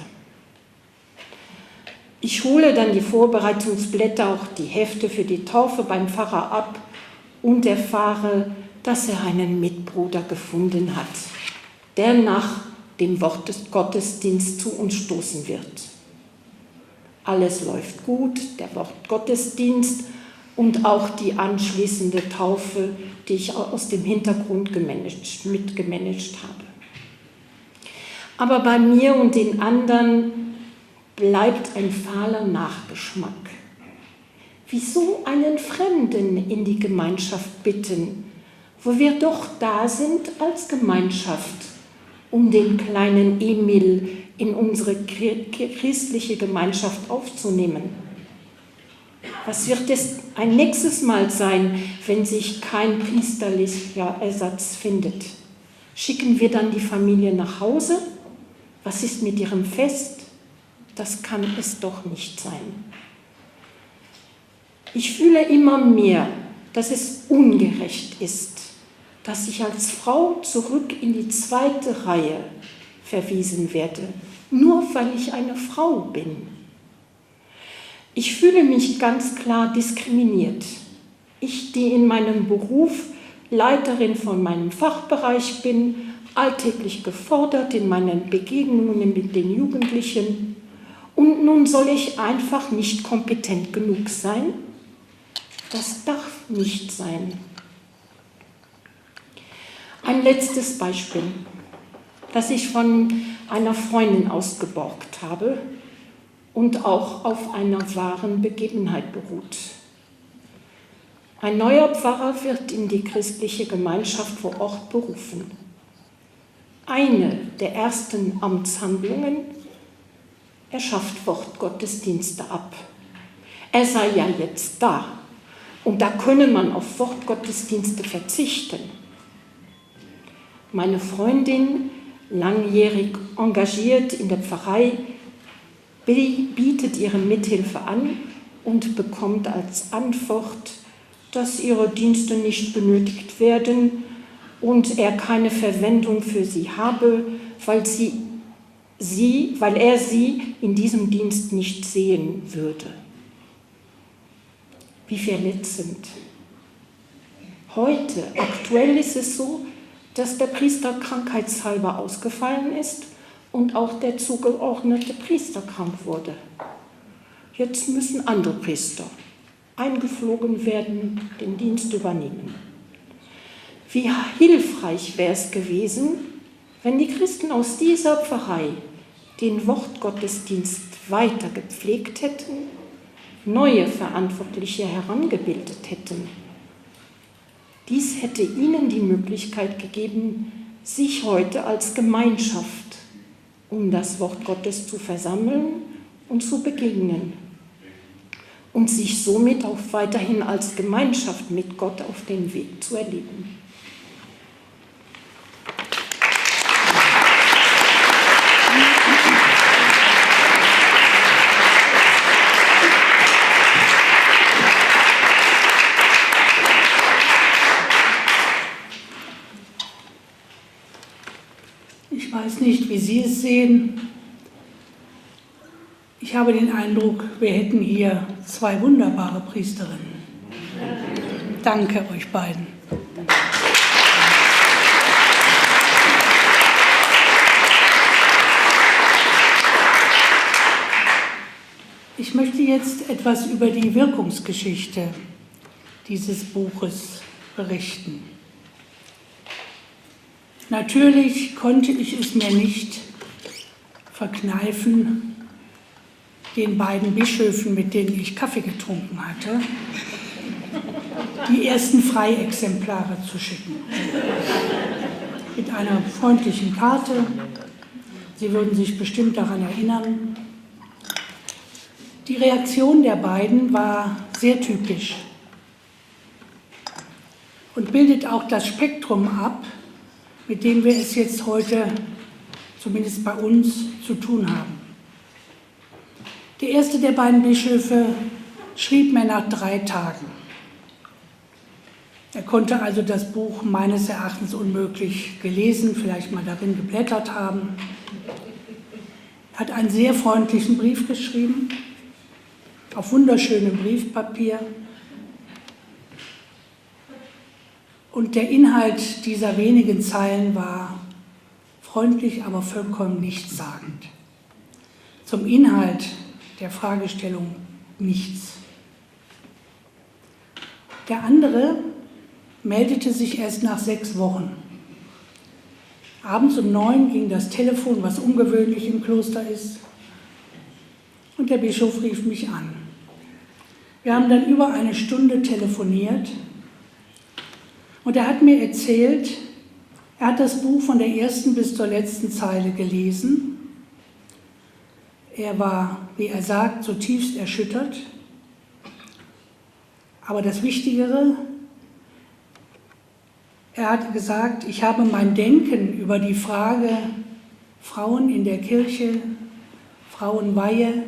Ich hole dann die Vorbereitungsblätter, auch die Hefte für die Taufe beim Pfarrer ab und erfahre, dass er einen Mitbruder gefunden hat, der nach dem Wort des Gottesdienstes zu uns stoßen wird. Alles läuft gut, der Wortgottesdienst und auch die anschließende Taufe, die ich aus dem Hintergrund mitgemanagt habe. aber bei mir und den anderen bleibt ein fahler Nachgeschmack. Wieso einen Fremden in die Gemeinschaft bitten, wo wir doch da sind als Gemeinschaft, um den kleinen Emil in unsere christliche Gemeinschaft aufzunehmen? Was wird es ein nächstes Mal sein, wenn sich kein priesterlicher Ersatz findet? Schicken wir dann die Familie nach Hause? Was ist mit ihrem Fest? Das kann es doch nicht sein. Ich fühle immer mehr, dass es ungerecht ist, dass ich als Frau zurück in die zweite Reihe verwiesen werde, nur weil ich eine Frau bin. Ich fühle mich ganz klar diskriminiert. Ich, die in meinem Beruf Leiterin von meinem Fachbereich bin, alltäglich gefordert in meinen Begegnungen mit den Jugendlichen. Und nun soll ich einfach nicht kompetent genug sein? Das darf nicht sein. Ein letztes Beispiel, das ich von einer Freundin ausgeborgt habe und auch auf einer wahren Begebenheit beruht. Ein neuer Pfarrer wird in die christliche Gemeinschaft vor Ort berufen. Eine der ersten Amtshandlungen: er schafft Wortgottesdienste ab. Er sei ja jetzt da und da könne man auf Wortgottesdienste verzichten. Meine Freundin, langjährig engagiert in der Pfarrei, bietet ihre Mithilfe an und bekommt als Antwort, dass ihre Dienste nicht benötigt werden und er keine Verwendung für sie habe, weil er sie in diesem Dienst nicht sehen würde. Wie verletzend. Heute, aktuell ist es so, dass der Priester krankheitshalber ausgefallen ist und auch der zugeordnete Priester krank wurde. Jetzt müssen andere Priester eingeflogen werden, den Dienst übernehmen. Wie hilfreich wäre es gewesen, wenn die Christen aus dieser Pfarrei den Wortgottesdienst weiter gepflegt hätten, neue Verantwortliche herangebildet hätten. Dies hätte ihnen die Möglichkeit gegeben, sich heute als Gemeinschaft um das Wort Gottes zu versammeln und zu begegnen und sich somit auch weiterhin als Gemeinschaft mit Gott auf dem Weg zu erleben. Ich weiß nicht, wie Sie es sehen. Ich habe den Eindruck, wir hätten hier zwei wunderbare Priesterinnen. Danke euch beiden. Ich möchte jetzt etwas über die Wirkungsgeschichte dieses Buches berichten. Natürlich konnte ich es mir nicht verkneifen, den beiden Bischöfen, mit denen ich Kaffee getrunken hatte, die ersten Freiexemplare zu schicken. Mit einer freundlichen Karte. Sie würden sich bestimmt daran erinnern. Die Reaktion der beiden war sehr typisch und bildet auch das Spektrum ab, mit dem wir es jetzt heute, zumindest bei uns, zu tun haben. Der erste der beiden Bischöfe schrieb mir nach 3 Tagen. Er konnte also das Buch meines Erachtens unmöglich gelesen, vielleicht mal darin geblättert haben. Hat einen sehr freundlichen Brief geschrieben, auf wunderschönem Briefpapier. Und der Inhalt dieser wenigen Zeilen war freundlich, aber vollkommen nichtssagend. Zum Inhalt der Fragestellung nichts. Der andere meldete sich erst nach 6 Wochen. Abends um 9 ging das Telefon, was ungewöhnlich im Kloster ist. Und der Bischof rief mich an. Wir haben dann über eine Stunde telefoniert. Und er hat mir erzählt, er hat das Buch von der ersten bis zur letzten Zeile gelesen. Er war, wie er sagt, zutiefst erschüttert. Aber das Wichtigere, er hat gesagt, ich habe mein Denken über die Frage Frauen in der Kirche, Frauenweihe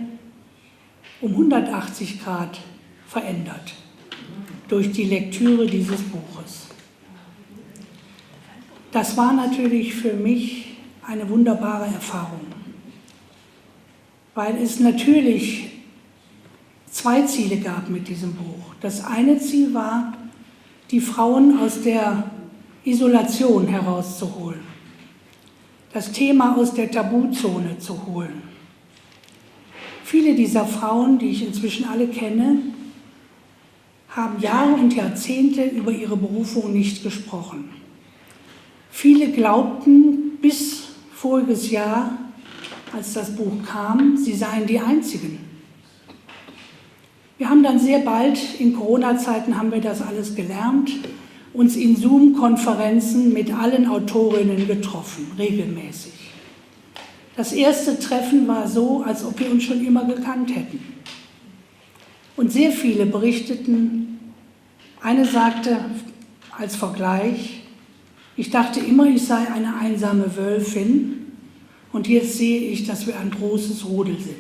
um 180 Grad verändert durch die Lektüre dieses Buches. Das war natürlich für mich eine wunderbare Erfahrung, weil es natürlich zwei Ziele gab mit diesem Buch. Das eine Ziel war, die Frauen aus der Isolation herauszuholen, das Thema aus der Tabuzone zu holen. Viele dieser Frauen, die ich inzwischen alle kenne, haben Jahre und Jahrzehnte über ihre Berufung nicht gesprochen. Viele glaubten bis voriges Jahr, als das Buch kam, sie seien die Einzigen. Wir haben dann sehr bald, in Corona-Zeiten haben wir das alles gelernt, uns in Zoom-Konferenzen mit allen Autorinnen getroffen, regelmäßig. Das erste Treffen war so, als ob wir uns schon immer gekannt hätten. Und sehr viele berichteten, eine sagte als Vergleich, ich dachte immer, ich sei eine einsame Wölfin und jetzt sehe ich, dass wir ein großes Rudel sind.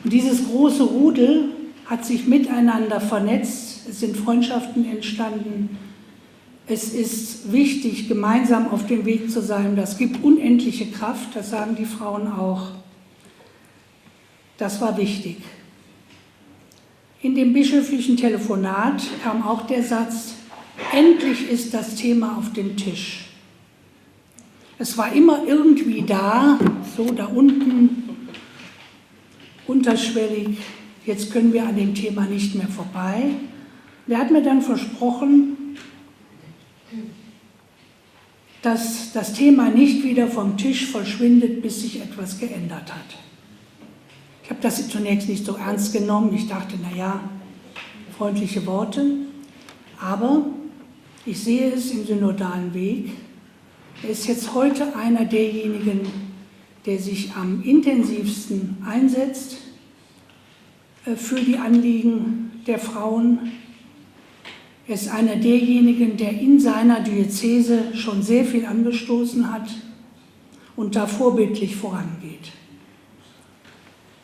Und dieses große Rudel hat sich miteinander vernetzt, es sind Freundschaften entstanden. Es ist wichtig, gemeinsam auf dem Weg zu sein. Das gibt unendliche Kraft, das sagen die Frauen auch. Das war wichtig. In dem bischöflichen Telefonat kam auch der Satz, endlich ist das Thema auf dem Tisch. Es war immer irgendwie da, so da unten, unterschwellig. Jetzt können wir an dem Thema nicht mehr vorbei. Der hat mir dann versprochen, dass das Thema nicht wieder vom Tisch verschwindet, bis sich etwas geändert hat. Ich habe das zunächst nicht so ernst genommen. Ich dachte, naja, freundliche Worte. Aber ich sehe es im synodalen Weg. Er ist jetzt heute einer derjenigen, der sich am intensivsten einsetzt für die Anliegen der Frauen. Er ist einer derjenigen, der in seiner Diözese schon sehr viel angestoßen hat und da vorbildlich vorangeht.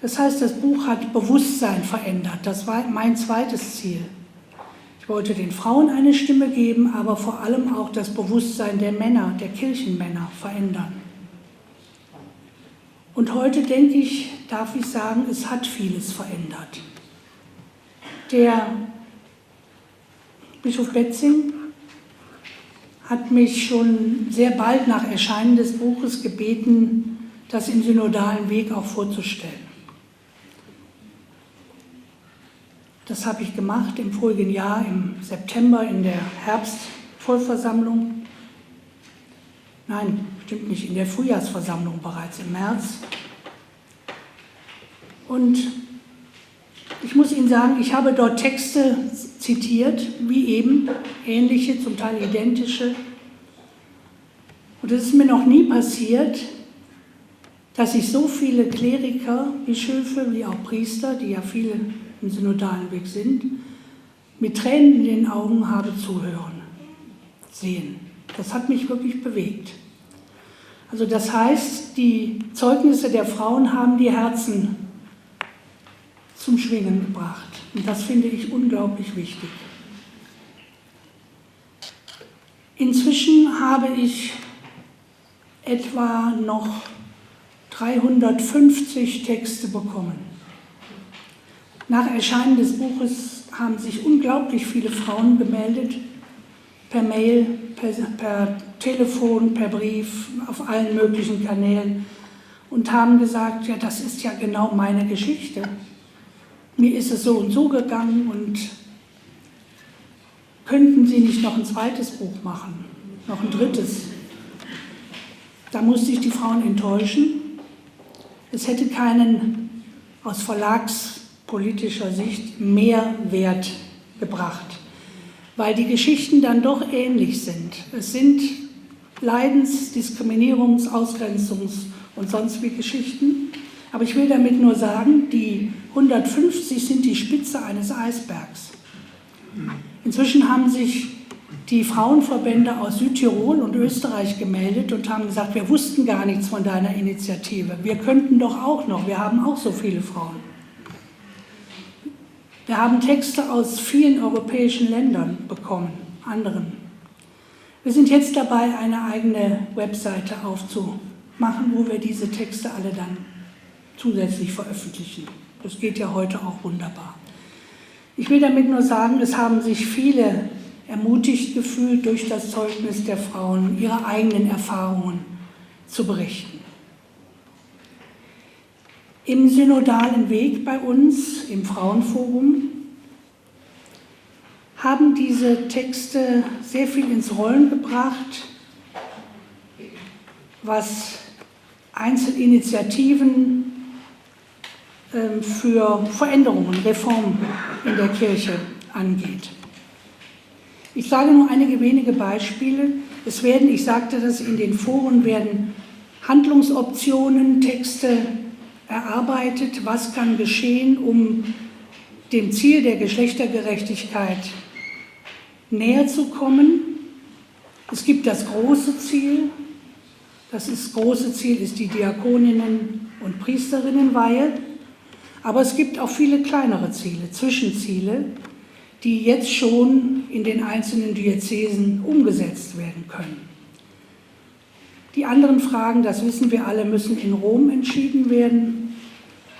Das heißt, das Buch hat Bewusstsein verändert. Das war mein zweites Ziel. Ich wollte den Frauen eine Stimme geben, aber vor allem auch das Bewusstsein der Männer, der Kirchenmänner verändern. Und heute, denke ich, darf ich sagen, es hat vieles verändert. Der Bischof Betzing hat mich schon sehr bald nach Erscheinen des Buches gebeten, das im synodalen Weg auch vorzustellen. Das habe ich gemacht im vorigen Jahr, im September, in der Herbstvollversammlung. Nein, stimmt nicht, in der Frühjahrsversammlung bereits im März. Und ich muss Ihnen sagen, ich habe dort Texte zitiert, wie eben, ähnliche, zum Teil identische. Und es ist mir noch nie passiert, dass ich so viele Kleriker, Bischöfe wie auch Priester, die ja viele im synodalen Weg sind, mit Tränen in den Augen habe zuhören, sehen. Das hat mich wirklich bewegt. Also das heißt, die Zeugnisse der Frauen haben die Herzen zum Schwingen gebracht. Und das finde ich unglaublich wichtig. Inzwischen habe ich etwa noch 350 Texte bekommen. Nach Erscheinen des Buches haben sich unglaublich viele Frauen gemeldet, per Mail, per Telefon, per Brief, auf allen möglichen Kanälen und haben gesagt, ja, das ist ja genau meine Geschichte. Mir ist es so und so gegangen und könnten Sie nicht noch ein zweites Buch machen, noch ein drittes? Da musste ich die Frauen enttäuschen. Es hätte keinen aus verlagspolitischer Sicht Mehrwert gebracht, weil die Geschichten dann doch ähnlich sind. Es sind Leidens-, Diskriminierungs-, Ausgrenzungs- und sonst wie Geschichten. Aber ich will damit nur sagen, die 150 sind die Spitze eines Eisbergs. Inzwischen haben sich die Frauenverbände aus Südtirol und Österreich gemeldet und haben gesagt, wir wussten gar nichts von deiner Initiative. Wir könnten doch auch noch, wir haben auch so viele Frauen. Wir haben Texte aus vielen europäischen Ländern bekommen, anderen. Wir sind jetzt dabei, eine eigene Webseite aufzumachen, wo wir diese Texte alle dann zusätzlich veröffentlichen. Das geht ja heute auch wunderbar. Ich will damit nur sagen, es haben sich viele ermutigt gefühlt, durch das Zeugnis der Frauen ihre eigenen Erfahrungen zu berichten. Im synodalen Weg bei uns, im Frauenforum, haben diese Texte sehr viel ins Rollen gebracht, was Einzelinitiativen für Veränderungen, Reformen in der Kirche angeht. Ich sage nur einige wenige Beispiele. Es werden, ich sagte das, in den Foren werden Handlungsoptionen, Texte erarbeitet, was kann geschehen, um dem Ziel der Geschlechtergerechtigkeit näher zu kommen. Es gibt das große Ziel. Das große Ziel ist die Diakoninnen- und Priesterinnenweihe. Aber es gibt auch viele kleinere Ziele, Zwischenziele, die jetzt schon in den einzelnen Diözesen umgesetzt werden können. Die anderen Fragen, das wissen wir alle, müssen in Rom entschieden werden.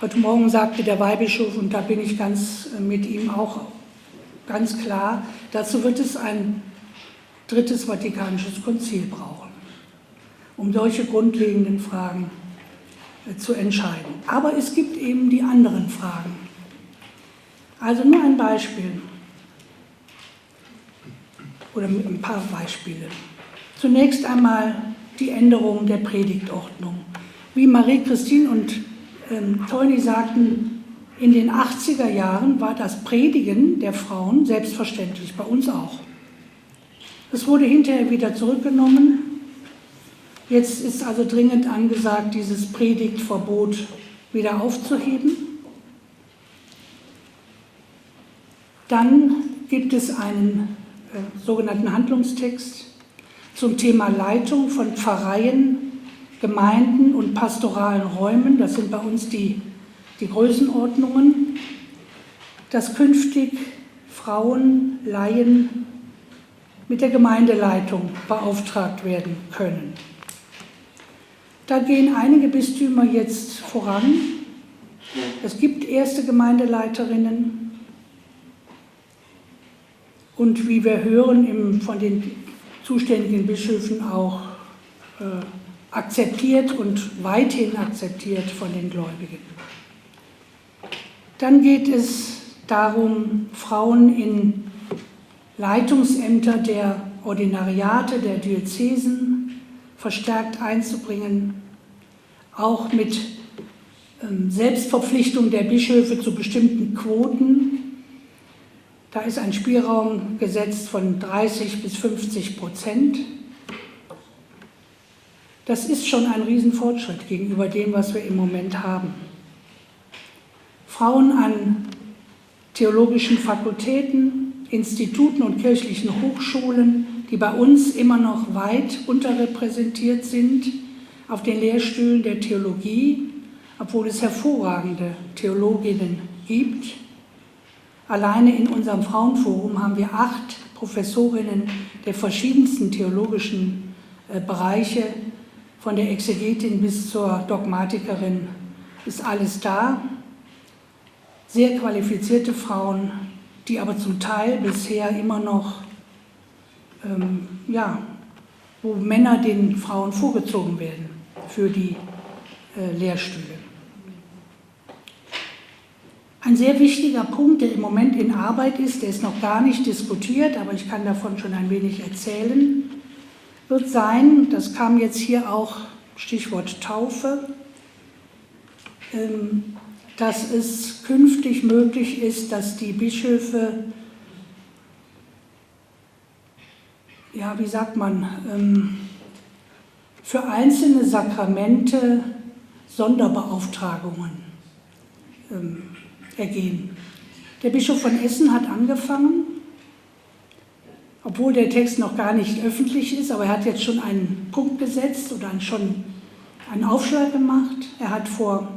Heute Morgen sagte der Weihbischof, und da bin ich mit ihm auch ganz klar, dazu wird es ein drittes Vatikanisches Konzil brauchen, um solche grundlegenden Fragen zu entscheiden. Aber es gibt eben die anderen Fragen. Also nur ein Beispiel oder ein paar Beispiele. Zunächst einmal die Änderung der Predigtordnung. Wie Marie-Christine und Toni sagten, in den 80er Jahren war das Predigen der Frauen selbstverständlich, bei uns auch. Es wurde hinterher wieder zurückgenommen. Jetzt ist also dringend angesagt, dieses Predigtverbot wieder aufzuheben. Dann gibt es einen sogenannten Handlungstext zum Thema Leitung von Pfarreien, Gemeinden und pastoralen Räumen. Das sind bei uns die Größenordnungen, dass künftig Frauen, Laien mit der Gemeindeleitung beauftragt werden können. Da gehen einige Bistümer jetzt voran. Es gibt erste Gemeindeleiterinnen und wie wir hören, von den zuständigen Bischöfen auch akzeptiert und weithin akzeptiert von den Gläubigen. Dann geht es darum, Frauen in Leitungsämter der Ordinariate, der Diözesen verstärkt einzubringen, auch mit Selbstverpflichtung der Bischöfe zu bestimmten Quoten. Da ist ein Spielraum gesetzt von 30% bis 50%. Das ist schon ein Riesenfortschritt gegenüber dem, was wir im Moment haben. Frauen an theologischen Fakultäten, Instituten und kirchlichen Hochschulen, die bei uns immer noch weit unterrepräsentiert sind, auf den Lehrstühlen der Theologie, obwohl es hervorragende Theologinnen gibt. Alleine in unserem Frauenforum haben wir 8 Professorinnen der verschiedensten theologischen Bereiche, von der Exegetin bis zur Dogmatikerin ist alles da. Sehr qualifizierte Frauen, die aber zum Teil bisher immer noch, wo Männer den Frauen vorgezogen werden für die Lehrstühle. Ein sehr wichtiger Punkt, der im Moment in Arbeit ist, der ist noch gar nicht diskutiert, aber ich kann davon schon ein wenig erzählen, wird sein, das kam jetzt hier auch Stichwort Taufe, dass es künftig möglich ist, dass die Bischöfe, ja, wie sagt man, für einzelne Sakramente Sonderbeauftragungen ergehen. Der Bischof von Essen hat angefangen, obwohl der Text noch gar nicht öffentlich ist, aber er hat jetzt schon einen Punkt gesetzt oder schon einen Aufschlag gemacht. Er hat vor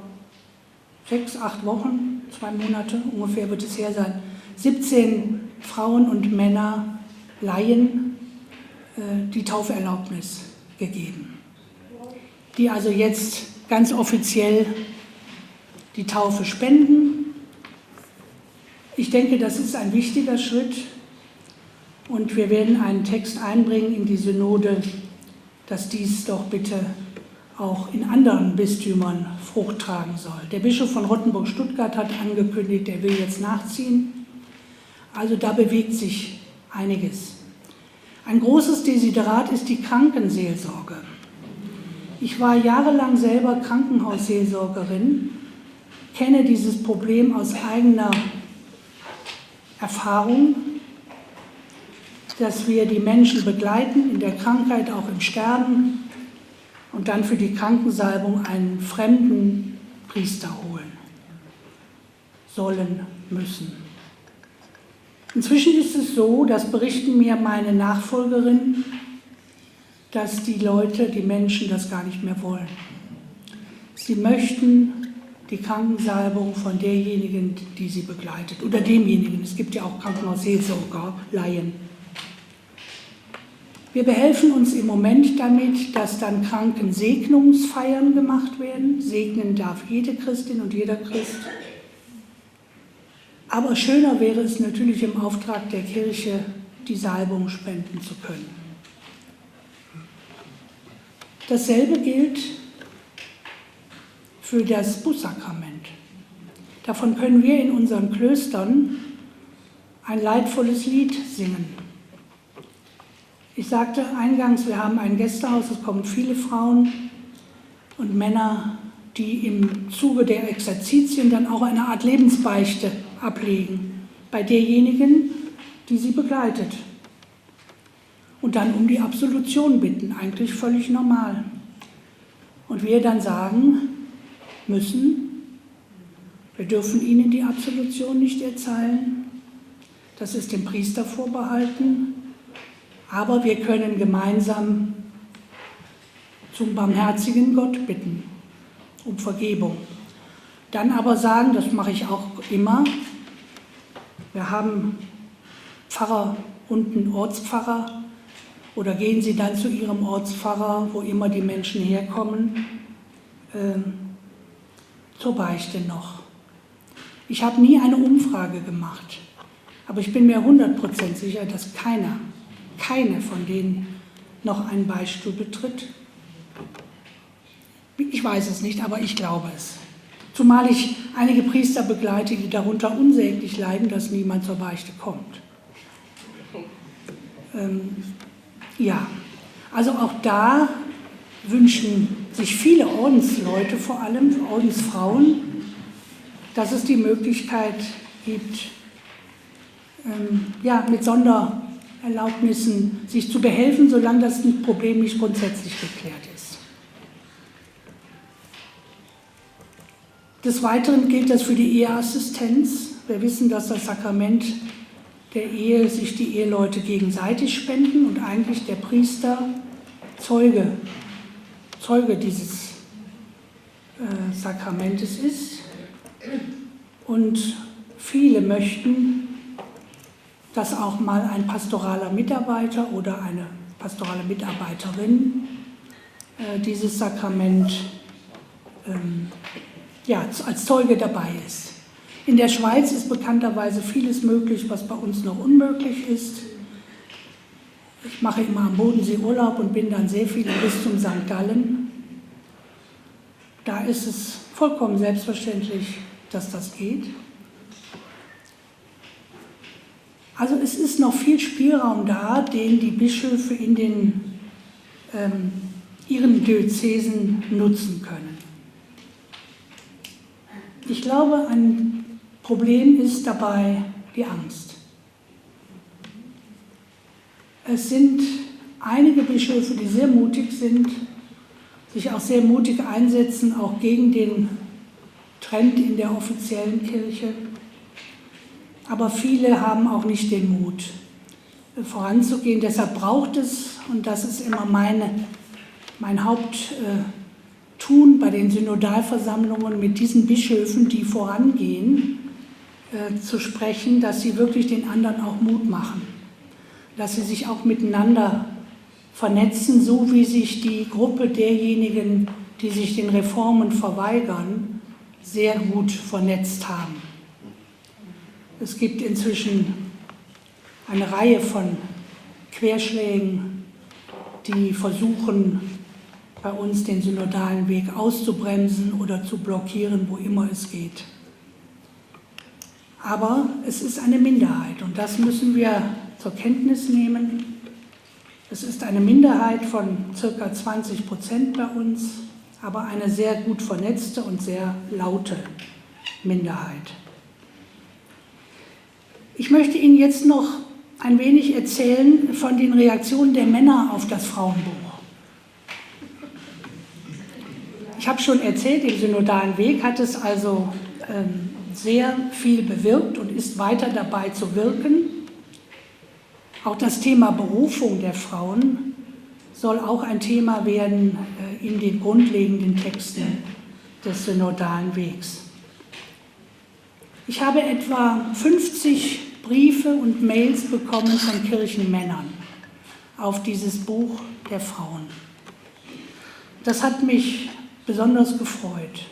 6, 8 Wochen, 2 Monate ungefähr wird es her sein, 17 Frauen und Männer, Laien, die Tauferlaubnis gegeben, die also jetzt ganz offiziell die Taufe spenden. Ich denke, das ist ein wichtiger Schritt und wir werden einen Text einbringen in die Synode, dass dies doch bitte auch in anderen Bistümern Frucht tragen soll. Der Bischof von Rottenburg-Stuttgart hat angekündigt, er will jetzt nachziehen. Also da bewegt sich einiges. Ein großes Desiderat ist die Krankenseelsorge. Ich war jahrelang selber Krankenhausseelsorgerin, kenne dieses Problem aus eigener Erfahrung, dass wir die Menschen begleiten, in der Krankheit, auch im Sterben, und dann für die Krankensalbung einen fremden Priester holen sollen, müssen. Inzwischen ist es so, das berichten mir meine Nachfolgerinnen, dass die Leute, die Menschen das gar nicht mehr wollen. Sie möchten die Krankensalbung von derjenigen, die sie begleitet, oder demjenigen. Es gibt ja auch Krankenhausseelsorger, Laien. Wir behelfen uns im Moment damit, dass dann Krankensegnungsfeiern gemacht werden. Segnen darf jede Christin und jeder Christ. Aber schöner wäre es natürlich im Auftrag der Kirche, die Salbung spenden zu können. Dasselbe gilt für das Bußsakrament. Davon können wir in unseren Klöstern ein leidvolles Lied singen. Ich sagte eingangs, wir haben ein Gästehaus, es kommen viele Frauen und Männer, die im Zuge der Exerzitien dann auch eine Art Lebensbeichte ablegen, bei derjenigen, die sie begleitet. Und dann um die Absolution bitten, eigentlich völlig normal. Und wir dann sagen müssen, wir dürfen ihnen die Absolution nicht erzählen, das ist dem Priester vorbehalten, aber wir können gemeinsam zum barmherzigen Gott bitten, um Vergebung. Dann aber sagen, das mache ich auch immer, wir haben Pfarrer unten, Ortspfarrer, oder gehen Sie dann zu Ihrem Ortspfarrer, wo immer die Menschen herkommen, zur Beichte noch. Ich habe nie eine Umfrage gemacht, aber ich bin mir 100% sicher, dass keine von denen noch einen Beichtstuhl betritt. Ich weiß es nicht, aber ich glaube es. Zumal ich einige Priester begleite, die darunter unsäglich leiden, dass niemand zur Beichte kommt. Ja, also auch da wünschen sich viele Ordensleute, vor allem Ordensfrauen, dass es die Möglichkeit gibt, mit Sondererlaubnissen sich zu behelfen, solange das Problem nicht grundsätzlich geklärt ist. Des Weiteren gilt das für die Eheassistenz. Wir wissen, dass das Sakrament der Ehe sich die Eheleute gegenseitig spenden und eigentlich der Priester Zeuge dieses Sakramentes ist. Und viele möchten, dass auch mal ein pastoraler Mitarbeiter oder eine pastorale Mitarbeiterin dieses Sakrament als Zeuge dabei ist. In der Schweiz ist bekannterweise vieles möglich, was bei uns noch unmöglich ist. Ich mache immer am Bodensee Urlaub und bin dann sehr viel im Bistum St. Gallen. Da ist es vollkommen selbstverständlich, dass das geht. Also es ist noch viel Spielraum da, den die Bischöfe in den ihren Diözesen nutzen können. Ich glaube, ein Problem ist dabei die Angst. Es sind einige Bischöfe, die sehr mutig sind, sich auch sehr mutig einsetzen, auch gegen den Trend in der offiziellen Kirche. Aber viele haben auch nicht den Mut, voranzugehen. Deshalb braucht es, und das ist immer mein Haupttun bei den Synodalversammlungen, mit diesen Bischöfen, die vorangehen, zu sprechen, dass sie wirklich den anderen auch Mut machen, dass sie sich auch miteinander vernetzen, so wie sich die Gruppe derjenigen, die sich den Reformen verweigern, sehr gut vernetzt haben. Es gibt inzwischen eine Reihe von Querschlägen, die versuchen, bei uns den synodalen Weg auszubremsen oder zu blockieren, wo immer es geht. Aber es ist eine Minderheit und das müssen wir zur Kenntnis nehmen. Es ist eine Minderheit von ca. 20% bei uns, aber eine sehr gut vernetzte und sehr laute Minderheit. Ich möchte Ihnen jetzt noch ein wenig erzählen von den Reaktionen der Männer auf das Frauenbuch. Ich habe schon erzählt, im synodalen Weg hat es also sehr viel bewirkt und ist weiter dabei zu wirken. Auch das Thema Berufung der Frauen soll auch ein Thema werden in den grundlegenden Texten des synodalen Wegs. Ich habe etwa 50 Briefe und Mails bekommen von Kirchenmännern auf dieses Buch der Frauen. Das hat mich besonders gefreut.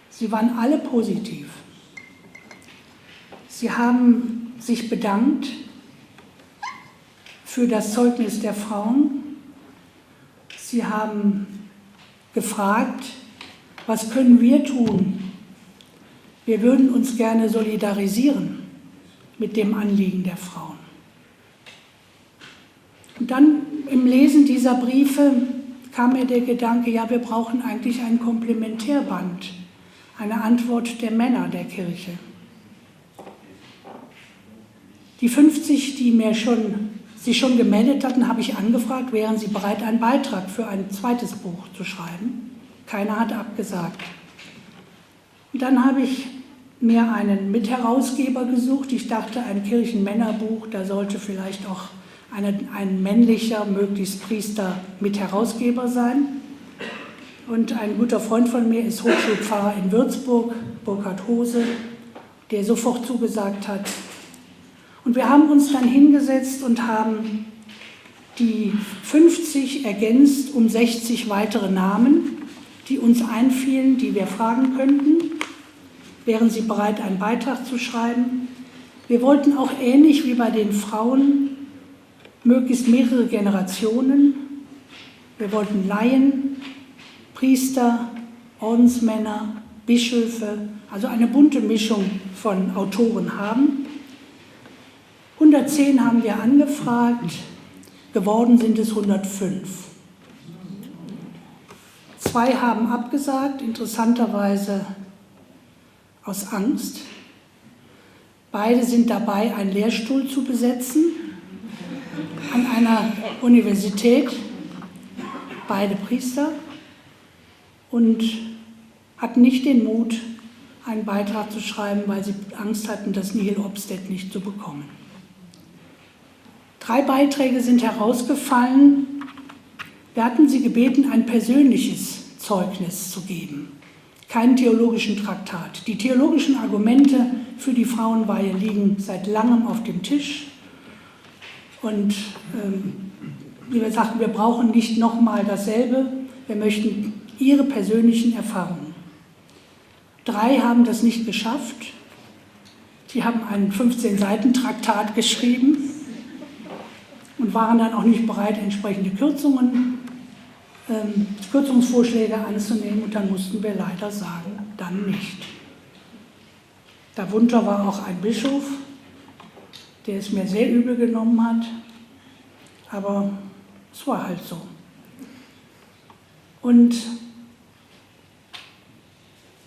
Sie waren alle positiv. Sie haben sich bedankt für das Zeugnis der Frauen. Sie haben gefragt, was können wir tun? Wir würden uns gerne solidarisieren mit dem Anliegen der Frauen. Und dann im Lesen dieser Briefe kam mir der Gedanke, ja, wir brauchen eigentlich ein Komplementärband, eine Antwort der Männer der Kirche. Die 50, die sich schon gemeldet hatten, habe ich angefragt, wären sie bereit, einen Beitrag für ein zweites Buch zu schreiben. Keiner hat abgesagt. Und dann habe ich mir einen Mitherausgeber gesucht. Ich dachte, ein Kirchenmännerbuch, da sollte vielleicht auch ein männlicher, möglichst Priester, Mitherausgeber sein. Und ein guter Freund von mir ist Hochschulpfarrer in Würzburg, Burkhard Hose, der sofort zugesagt hat. Und wir haben uns dann hingesetzt und haben die 50 ergänzt um 60 weitere Namen, die uns einfielen, die wir fragen könnten. Wären sie bereit, einen Beitrag zu schreiben? Wir wollten auch ähnlich wie bei den Frauen möglichst mehrere Generationen. Wir wollten Laien, Priester, Ordensmänner, Bischöfe, also eine bunte Mischung von Autoren haben. 110 haben wir angefragt, geworden sind es 105. 2 haben abgesagt, interessanterweise aus Angst. Beide sind dabei, einen Lehrstuhl zu besetzen an einer Universität, beide Priester, und hatten nicht den Mut, einen Beitrag zu schreiben, weil sie Angst hatten, das Nihil Obstet nicht zu bekommen. 3 Beiträge sind herausgefallen. Wir hatten sie gebeten, ein persönliches Zeugnis zu geben, keinen theologischen Traktat. Die theologischen Argumente für die Frauenweihe liegen seit langem auf dem Tisch. Und wie wir sagten, wir brauchen nicht nochmal dasselbe. Wir möchten ihre persönlichen Erfahrungen. 3 haben das nicht geschafft. Sie haben einen 15-Seiten-Traktat geschrieben und waren dann auch nicht bereit, entsprechende Kürzungsvorschläge anzunehmen. Und dann mussten wir leider sagen, dann nicht. Darunter war auch ein Bischof, der es mir sehr übel genommen hat. Aber es war halt so. Und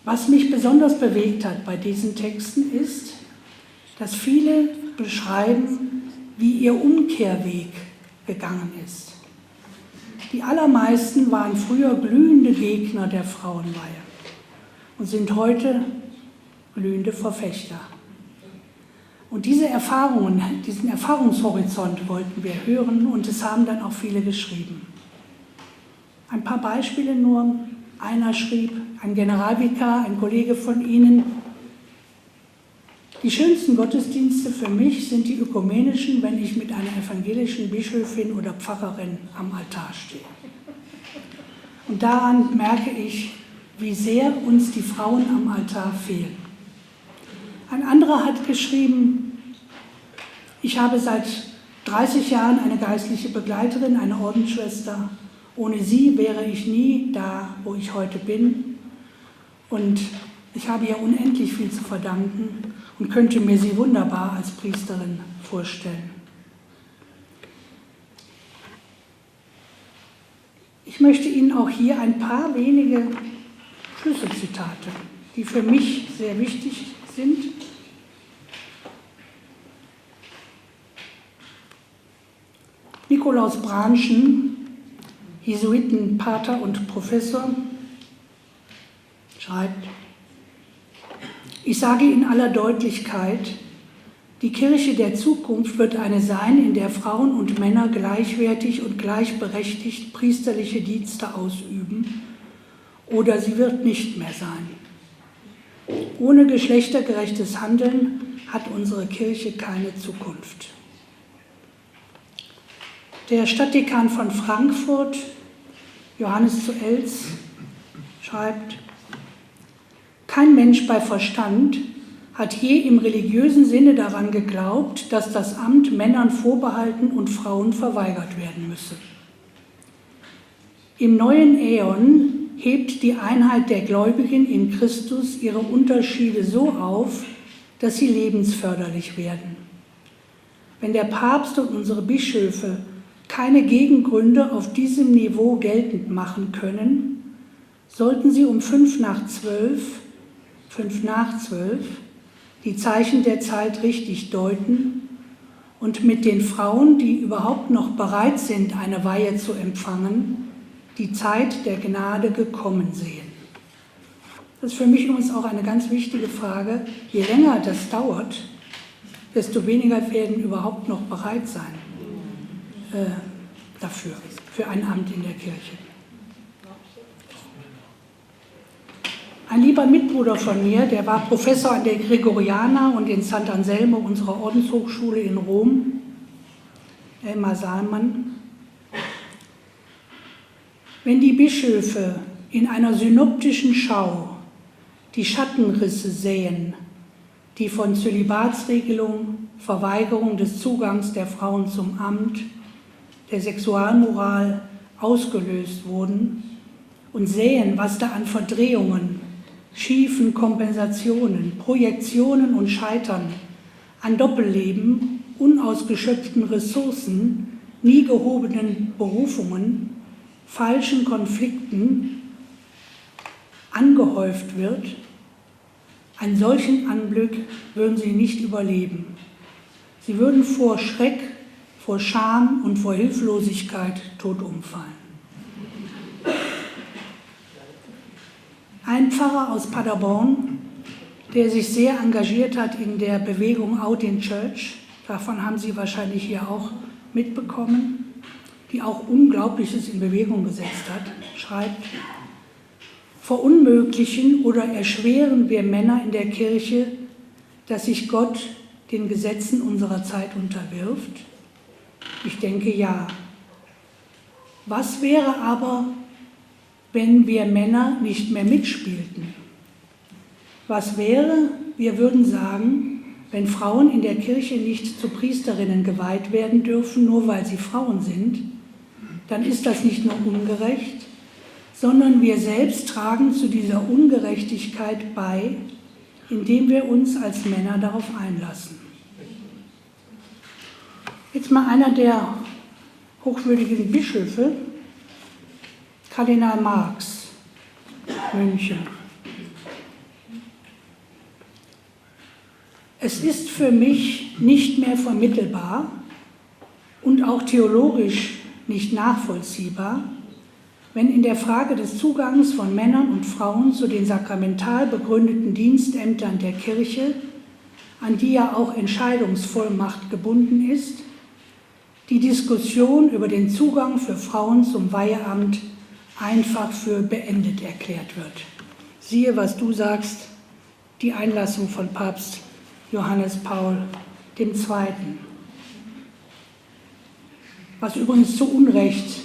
was mich besonders bewegt hat bei diesen Texten ist, dass viele beschreiben, wie ihr Umkehrweg gegangen ist. Die allermeisten waren früher glühende Gegner der Frauenweihe und sind heute glühende Verfechter. Und diese Erfahrungen, diesen Erfahrungshorizont wollten wir hören und es haben dann auch viele geschrieben. Ein paar Beispiele nur. Einer schrieb, ein Generalvikar, ein Kollege von Ihnen: Die schönsten Gottesdienste für mich sind die ökumenischen, wenn ich mit einer evangelischen Bischöfin oder Pfarrerin am Altar stehe. Und daran merke ich, wie sehr uns die Frauen am Altar fehlen. Ein anderer hat geschrieben, ich habe seit 30 Jahren eine geistliche Begleiterin, eine Ordensschwester. Ohne sie wäre ich nie da, wo ich heute bin. Und ich habe ihr unendlich viel zu verdanken und könnte mir sie wunderbar als Priesterin vorstellen. Ich möchte Ihnen auch hier ein paar wenige Schlüsselzitate, die für mich sehr wichtig sind. Nikolaus Branschen, Jesuitenpater und Professor, schreibt: Ich sage in aller Deutlichkeit, die Kirche der Zukunft wird eine sein, in der Frauen und Männer gleichwertig und gleichberechtigt priesterliche Dienste ausüben, oder sie wird nicht mehr sein. Ohne geschlechtergerechtes Handeln hat unsere Kirche keine Zukunft. Der Stadtdekan von Frankfurt, Johannes zu Elz, schreibt: Kein Mensch bei Verstand hat je im religiösen Sinne daran geglaubt, dass das Amt Männern vorbehalten und Frauen verweigert werden müsse. Im neuen Äon hebt die Einheit der Gläubigen in Christus ihre Unterschiede so auf, dass sie lebensförderlich werden. Wenn der Papst und unsere Bischöfe keine Gegengründe auf diesem Niveau geltend machen können, sollten sie um 5 nach 12 die Zeichen der Zeit richtig deuten und mit den Frauen, die überhaupt noch bereit sind, eine Weihe zu empfangen, die Zeit der Gnade gekommen sehen. Das ist für mich übrigens auch eine ganz wichtige Frage. Je länger das dauert, desto weniger werden überhaupt noch bereit sein dafür, für ein Amt in der Kirche. Ein lieber Mitbruder von mir, der war Professor an der Gregoriana und in Sant'Anselmo, unserer Ordenshochschule in Rom, Elmar Salmann. Wenn die Bischöfe in einer synoptischen Schau die Schattenrisse sähen, die von Zölibatsregelung, Verweigerung des Zugangs der Frauen zum Amt, der Sexualmoral ausgelöst wurden, und sähen, was da an Verdrehungen, schiefen Kompensationen, Projektionen und Scheitern, an Doppelleben, unausgeschöpften Ressourcen, nie gehobenen Berufungen, falschen Konflikten angehäuft wird, einen solchen Anblick würden sie nicht überleben. Sie würden vor Schreck, vor Scham und vor Hilflosigkeit tot umfallen. Ein Pfarrer aus Paderborn, der sich sehr engagiert hat in der Bewegung Out in Church, davon haben Sie wahrscheinlich hier auch mitbekommen, die auch Unglaubliches in Bewegung gesetzt hat, schreibt: Verunmöglichen oder erschweren wir Männer in der Kirche, dass sich Gott den Gesetzen unserer Zeit unterwirft? Ich denke, ja. Was wäre aber, wenn wir Männer nicht mehr mitspielten? Was wäre, wir würden sagen, wenn Frauen in der Kirche nicht zu Priesterinnen geweiht werden dürfen, nur weil sie Frauen sind, dann ist das nicht nur ungerecht, sondern wir selbst tragen zu dieser Ungerechtigkeit bei, indem wir uns als Männer darauf einlassen. Jetzt mal einer der hochwürdigen Bischöfe, Kardinal Marx, München. Es ist für mich nicht mehr vermittelbar und auch theologisch nicht nachvollziehbar, wenn in der Frage des Zugangs von Männern und Frauen zu den sakramental begründeten Dienstämtern der Kirche, an die ja auch Entscheidungsvollmacht gebunden ist, die Diskussion über den Zugang für Frauen zum Weiheamt einfach für beendet erklärt wird. Siehe, was du sagst, die Einlassung von Papst Johannes Paul II., was übrigens zu Unrecht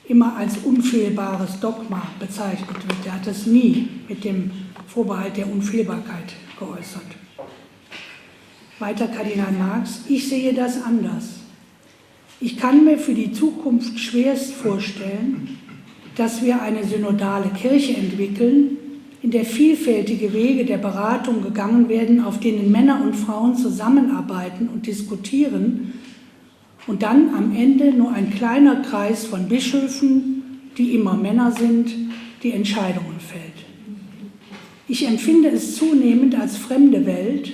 immer als unfehlbares Dogma bezeichnet wird. Er hat es nie mit dem Vorbehalt der Unfehlbarkeit geäußert. Weiter Kardinal Marx: Ich sehe das anders. Ich kann mir für die Zukunft schwerst vorstellen, dass wir eine synodale Kirche entwickeln, in der vielfältige Wege der Beratung gegangen werden, auf denen Männer und Frauen zusammenarbeiten und diskutieren und dann am Ende nur ein kleiner Kreis von Bischöfen, die immer Männer sind, die Entscheidungen fällt. Ich empfinde es zunehmend als fremde Welt,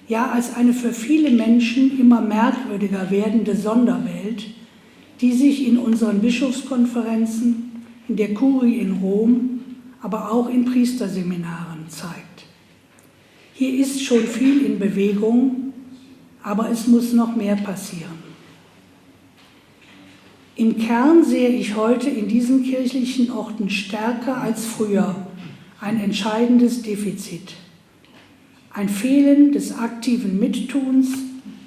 ja als eine für viele Menschen immer merkwürdiger werdende Sonderwelt, die sich in unseren Bischofskonferenzen, in der Kurie in Rom, aber auch in Priesterseminaren zeigt. Hier ist schon viel in Bewegung, aber es muss noch mehr passieren. Im Kern sehe ich heute in diesen kirchlichen Orten stärker als früher ein entscheidendes Defizit. Ein Fehlen des aktiven Mittuns,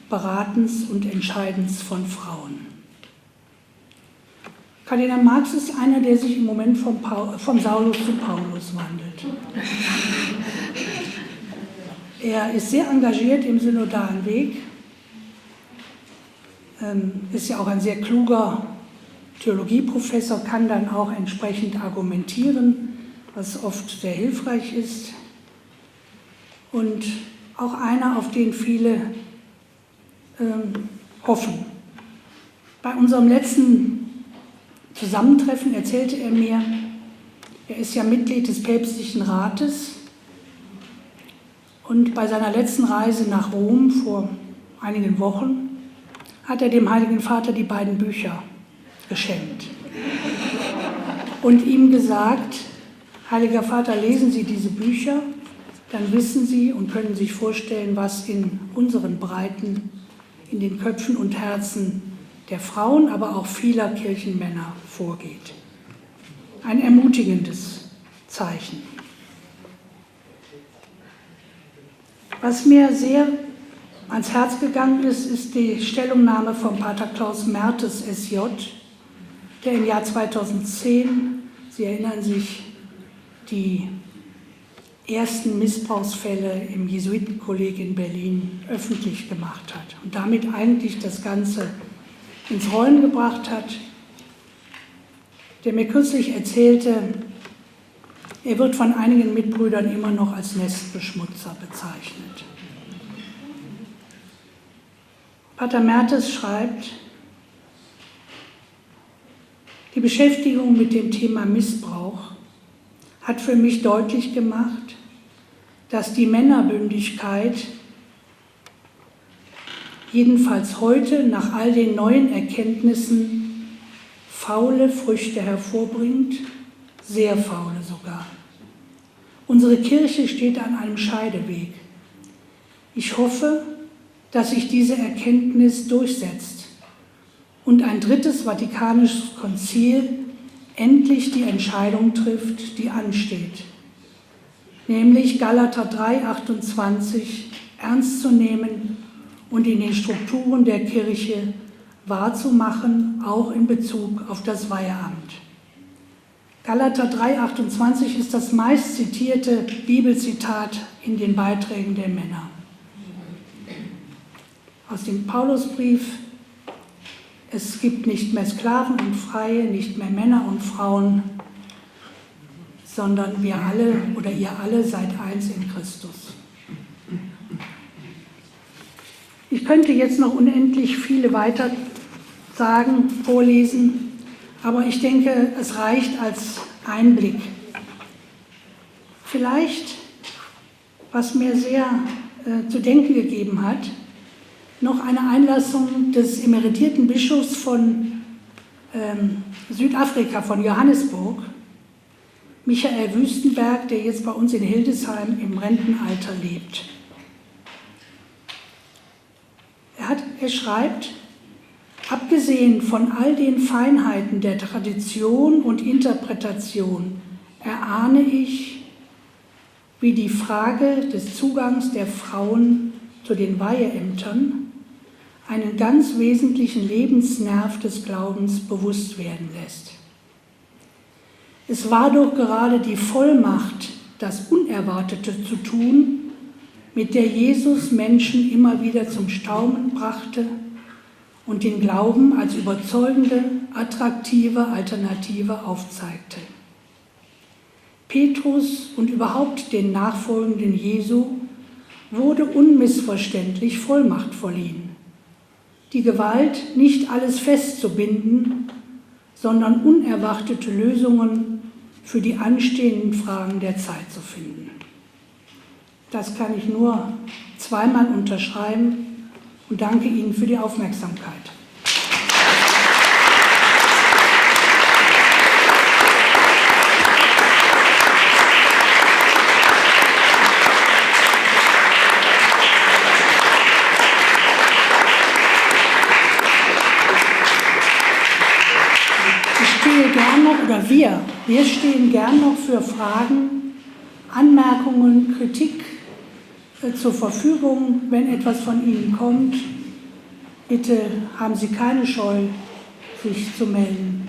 Beratens und Entscheidens von Frauen. Kardinal Marx ist einer, der sich im Moment vom Saulus zu Paulus wandelt. Er ist sehr engagiert im synodalen Weg, ist ja auch ein sehr kluger Theologieprofessor, kann dann auch entsprechend argumentieren, was oft sehr hilfreich ist. Und auch einer, auf den viele hoffen. Bei unserem letzten Zusammentreffen erzählte er mir, er ist ja Mitglied des Päpstlichen Rates und bei seiner letzten Reise nach Rom vor einigen Wochen hat er dem Heiligen Vater die beiden Bücher geschenkt und ihm gesagt: Heiliger Vater, lesen Sie diese Bücher, dann wissen Sie und können sich vorstellen, was in unseren Breiten, in den Köpfen und Herzen der Frauen, aber auch vieler Kirchenmänner vorgeht. Ein ermutigendes Zeichen. Was mir sehr ans Herz gegangen ist, ist die Stellungnahme von Pater Klaus Mertes, SJ, der im Jahr 2010, Sie erinnern sich, die ersten Missbrauchsfälle im Jesuitenkolleg in Berlin öffentlich gemacht hat und damit eigentlich das Ganze ins Rollen gebracht hat, der mir kürzlich erzählte, er wird von einigen Mitbrüdern immer noch als Nestbeschmutzer bezeichnet. Pater Mertes schreibt: Die Beschäftigung mit dem Thema Missbrauch hat für mich deutlich gemacht, dass die Männerbündigkeit jedenfalls heute nach all den neuen Erkenntnissen faule Früchte hervorbringt, sehr faule sogar. Unsere Kirche steht an einem Scheideweg. Ich hoffe, dass sich diese Erkenntnis durchsetzt und ein drittes Vatikanisches Konzil endlich die Entscheidung trifft, die ansteht, nämlich Galater 3,28 ernst zu nehmen und in den Strukturen der Kirche wahrzumachen, auch in Bezug auf das Weiheamt. Galater 3,28 ist das meistzitierte Bibelzitat in den Beiträgen der Männer. Aus dem Paulusbrief: Es gibt nicht mehr Sklaven und Freie, nicht mehr Männer und Frauen, sondern wir alle oder ihr alle seid eins in Christus. Ich könnte jetzt noch unendlich viele weiter sagen, vorlesen, Aber ich denke, es reicht als Einblick. Vielleicht, was mir sehr zu denken gegeben hat, noch eine Einlassung des emeritierten Bischofs von Südafrika, von Johannesburg, Michael Wüstenberg, der jetzt bei uns in Hildesheim im Rentenalter lebt. Er schreibt, abgesehen von all den Feinheiten der Tradition und Interpretation erahne ich, wie die Frage des Zugangs der Frauen zu den Weiheämtern einen ganz wesentlichen Lebensnerv des Glaubens bewusst werden lässt. Es war doch gerade die Vollmacht, das Unerwartete zu tun, mit der Jesus Menschen immer wieder zum Staunen brachte und den Glauben als überzeugende, attraktive Alternative aufzeigte. Petrus und überhaupt den Nachfolgenden Jesu wurde unmissverständlich Vollmacht verliehen. Die Gewalt, nicht alles festzubinden, sondern unerwartete Lösungen für die anstehenden Fragen der Zeit zu finden. Das kann ich nur zweimal unterschreiben und danke Ihnen für die Aufmerksamkeit. Wir stehen gern noch für Fragen, Anmerkungen, Kritik zur Verfügung, wenn etwas von Ihnen kommt. Bitte haben Sie keine Scheu, sich zu melden.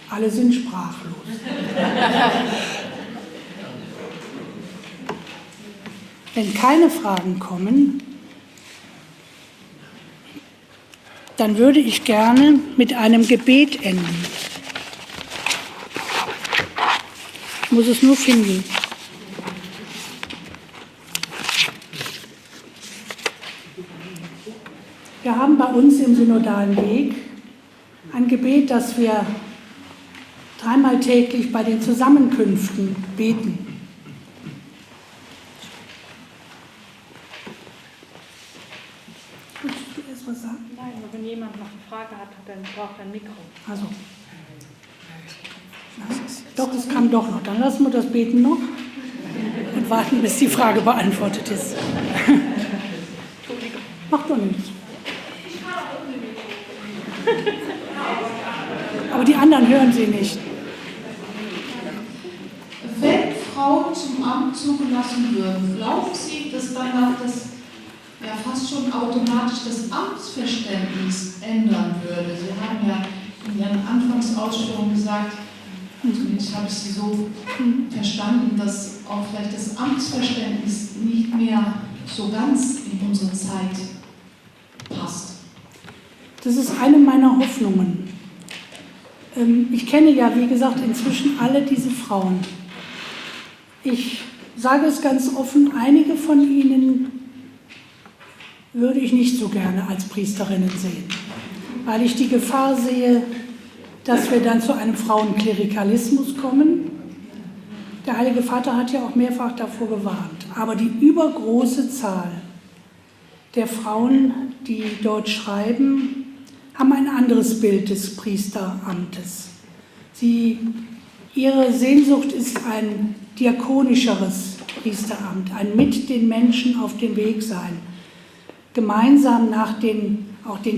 Alle sind sprachlos. Wenn keine Fragen kommen, dann würde ich gerne mit einem Gebet enden. Ich muss es nur finden. Wir haben bei uns im synodalen Weg ein Gebet, das wir dreimal täglich bei den Zusammenkünften beten. Nein, aber wenn jemand noch eine Frage hat, dann braucht er ein Mikro. Also. Doch, es kam doch noch. Dann lassen wir das Beten noch und warten, bis die Frage beantwortet ist. Macht doch nichts. Aber die anderen hören Sie nicht. Wenn Frauen zum Amt zugelassen würden, glauben Sie, dass danach das ja fast schon automatisch das Amtsverständnis ändern würde? Sie haben ja in Ihren Anfangsausführungen gesagt, zumindest habe ich Sie so verstanden, dass auch vielleicht das Amtsverständnis nicht mehr so ganz in unsere Zeit passt. Das ist eine meiner Hoffnungen. Ich kenne ja, wie gesagt, inzwischen alle diese Frauen. Ich sage es ganz offen, einige von ihnen würde ich nicht so gerne als Priesterinnen sehen, weil ich die Gefahr sehe, dass wir dann zu einem Frauenklerikalismus kommen. Der Heilige Vater hat ja auch mehrfach davor gewarnt. Aber die übergroße Zahl der Frauen, die dort schreiben, haben ein anderes Bild des Priesteramtes. Ihre Sehnsucht ist ein diakonischeres Priesteramt, ein mit den Menschen auf dem Weg sein, gemeinsam nach den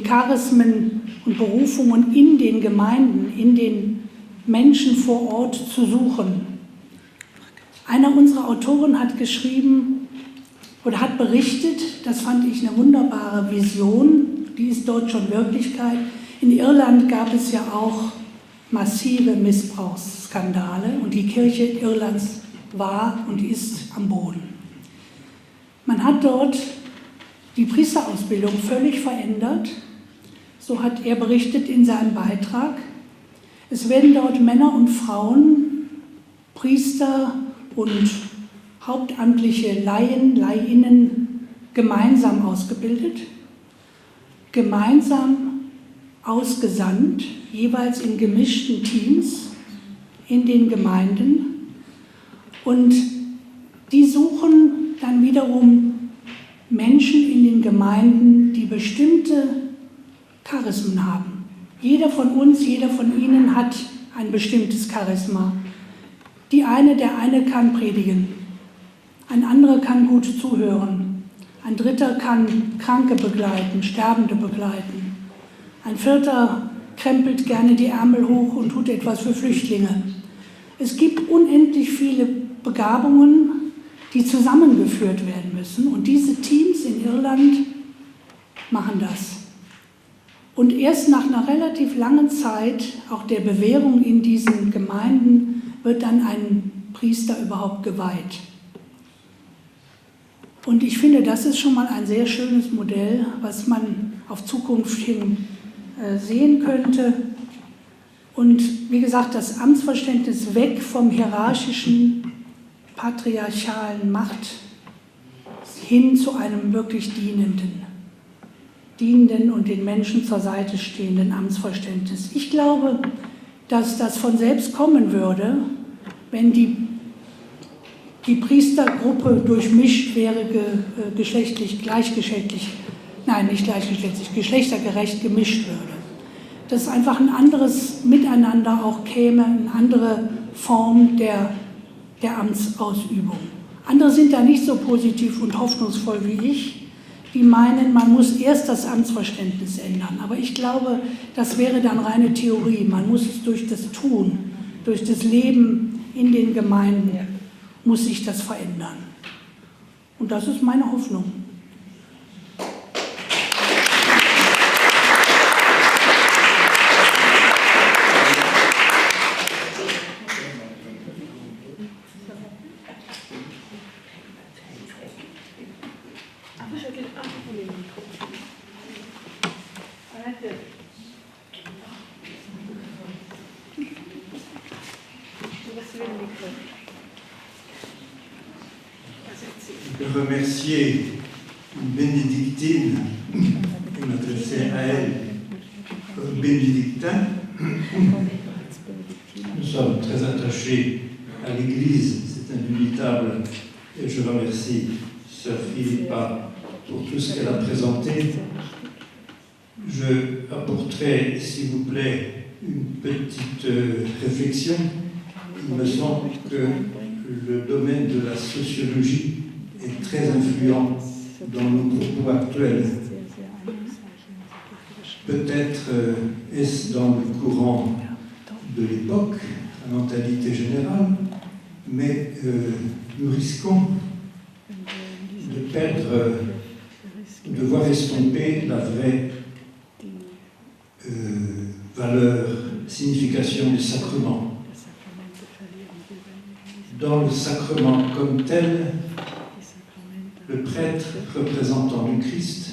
Charismen und Berufungen in den Gemeinden, in den Menschen vor Ort zu suchen. Einer unserer Autoren hat geschrieben oder hat berichtet, das fand ich eine wunderbare Vision, die ist dort schon Wirklichkeit. In Irland gab es ja auch massive Missbrauchsskandale und die Kirche Irlands war und ist am Boden. Man hat dort die Priesterausbildung völlig verändert. So hat er berichtet in seinem Beitrag. Es werden dort Männer und Frauen, Priester und hauptamtliche Laien, Laiinnen gemeinsam ausgebildet, gemeinsam ausgesandt, jeweils in gemischten Teams in den Gemeinden. Und die suchen dann wiederum Menschen in den Gemeinden, die bestimmte Charismen haben. Jeder von uns, jeder von Ihnen hat ein bestimmtes Charisma. Der eine kann predigen, ein anderer kann gut zuhören, ein dritter kann Kranke begleiten, Sterbende begleiten, ein vierter krempelt gerne die Ärmel hoch und tut etwas für Flüchtlinge. Es gibt unendlich viele Begabungen, die zusammengeführt werden müssen, und diese Teams in Irland machen das. Und erst nach einer relativ langen Zeit, auch der Bewährung in diesen Gemeinden, wird dann ein Priester überhaupt geweiht. Und ich finde, das ist schon mal ein sehr schönes Modell, was man auf Zukunft hin sehen könnte. Und wie gesagt, das Amtsverständnis weg vom hierarchischen, patriarchalen Macht hin zu einem wirklich dienenden und den Menschen zur Seite stehenden Amtsverständnis. Ich glaube, dass das von selbst kommen würde, wenn die Priestergruppe durchmischt wäre, geschlechtergerecht gemischt würde. Dass einfach ein anderes Miteinander auch käme, eine andere Form der Amtsausübung. Andere sind da nicht so positiv und hoffnungsvoll wie ich. Die meinen, man muss erst das Amtsverständnis ändern. Aber ich glaube, das wäre dann reine Theorie. Man muss es durch das Tun, durch das Leben in den Gemeinden, muss sich das verändern. Und das ist meine Hoffnung. Je remercier une bénédictine et m'adresser à elle comme bénédictin. Nous sommes très attachés à l'Église, c'est indubitable, et je remercie Sœur Philippa pour tout ce qu'elle a présenté. Je apporterai, s'il vous plaît, une petite réflexion. Il me semble que le domaine de la sociologie est très influent dans nos propos actuels. Peut-être est-ce dans le courant de l'époque, la mentalité générale, mais nous risquons de perdre, de voir estomper la vraie valeur, signification du sacrement. Dans le sacrement comme tel, le prêtre représentant le Christ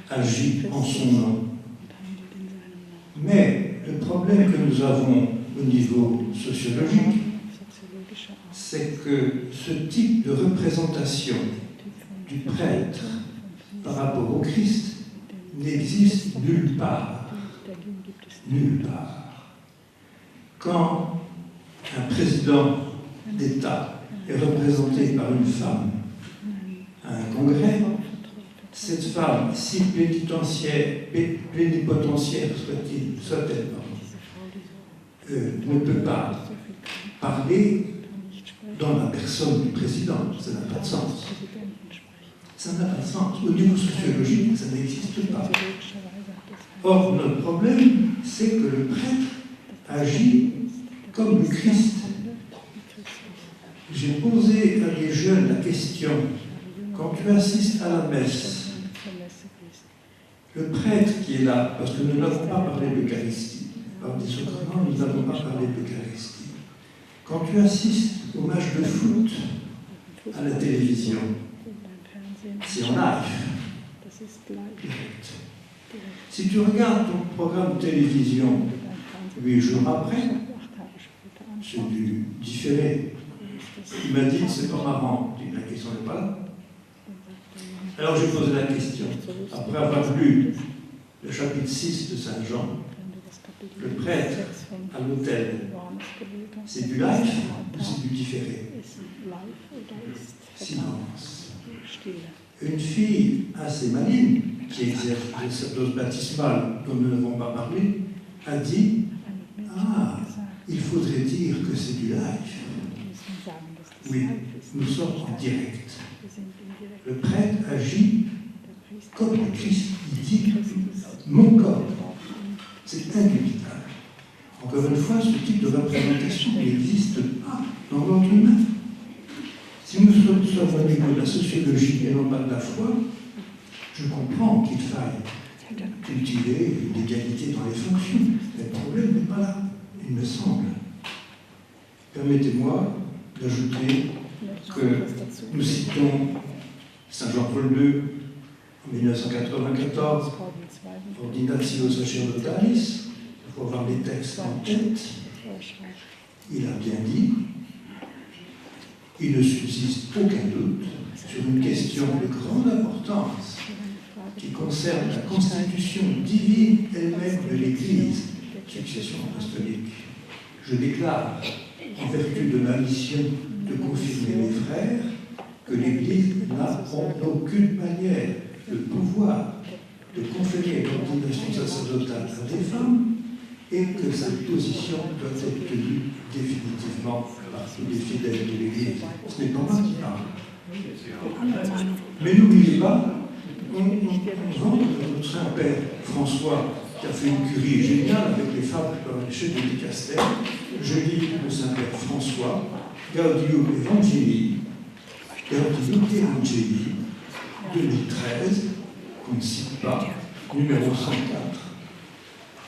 agit en son nom. Mais le problème que nous avons au niveau sociologique, c'est que ce type de représentation du prêtre par rapport au Christ n'existe nulle part. Nulle part. Quand un président d'État est représenté par une femme à un congrès, cette femme, si plénipotentiaire soit-elle, ne peut pas parler dans la personne du président. Ça n'a pas de sens. Ça n'a pas de sens. Au niveau sociologique, ça n'existe pas. Or, notre problème, c'est que le prêtre agit comme le Christ. J'ai posé à des jeunes la question, quand tu assistes à la messe, le prêtre qui est là, parce que nous n'avons pas parlé d'Eucharistie, par des sacrements, nous n'avons pas parlé d'Eucharistie. Quand tu assistes au match de foot à la télévision, c'est en live, direct. Si tu regardes ton programme de télévision 8 jours après, c'est du différé. Il m'a dit, c'est pas marrant. Je dis, la question n'est pas là. Alors j'ai posé la question. Après avoir lu le chapitre 6 de Saint Jean, le prêtre à l'autel, c'est du live ou c'est du différé? Silence. Une fille assez maligne, qui exerce le sacerdoce baptismal dont nous n'avons pas parlé, a dit, ah, il faudrait dire que c'est du live. Oui, nous sommes en direct. Le prêtre agit comme le Christ. Il dit, mon corps, c'est indubitable. Encore une fois, ce type de représentation n'existe pas dans l'ordre humain. Si nous sommes au niveau de la sociologie et non pas de la foi, je comprends qu'il faille cultiver l'égalité dans les fonctions. Mais le problème n'est pas là, il me semble. Permettez-moi d'ajouter que nous citons Saint Jean-Paul II en 1994, Ordinatio Sacerdotalis, il faut avoir les textes en tête. Il a bien dit, il ne subsiste aucun doute sur une question de grande importance qui concerne la constitution divine elle-même de l'Église, succession apostolique. Je déclare, en vertu de ma mission de confirmer mes frères, que l'Église n'a en aucune manière le pouvoir de conférer l'ordination sacerdotale à des femmes et que cette position doit être tenue définitivement par tous les fidèles de l'Église. Ce n'est pas moi qui parle. Mais n'oubliez pas, on vend notre Saint-Père François, qui a fait une curie géniale avec les femmes dans les chefs de Dicaster. Je lis le Saint-Père François, Gaudium Evangelii, 2013, qu'on ne cite pas, numéro 104.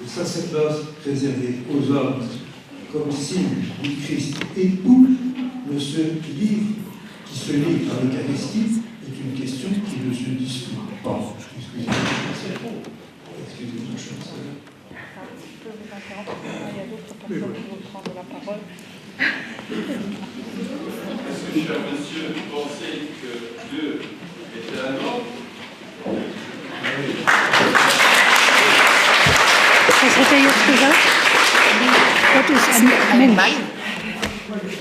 Le sacerdoce réservé aux hommes comme signe du Christ époux ne se livre, qui se livre par l'Eucharistie, est une question qui ne se discute pas. Excusez-moi, chancelier. Je peux vous interrompre, il y a d'autres personnes qui vont prendre la parole. Est-ce que, cher monsieur, vous pensez que Dieu était un homme? Was hat er jetzt gesagt? Gott ist ein Mensch.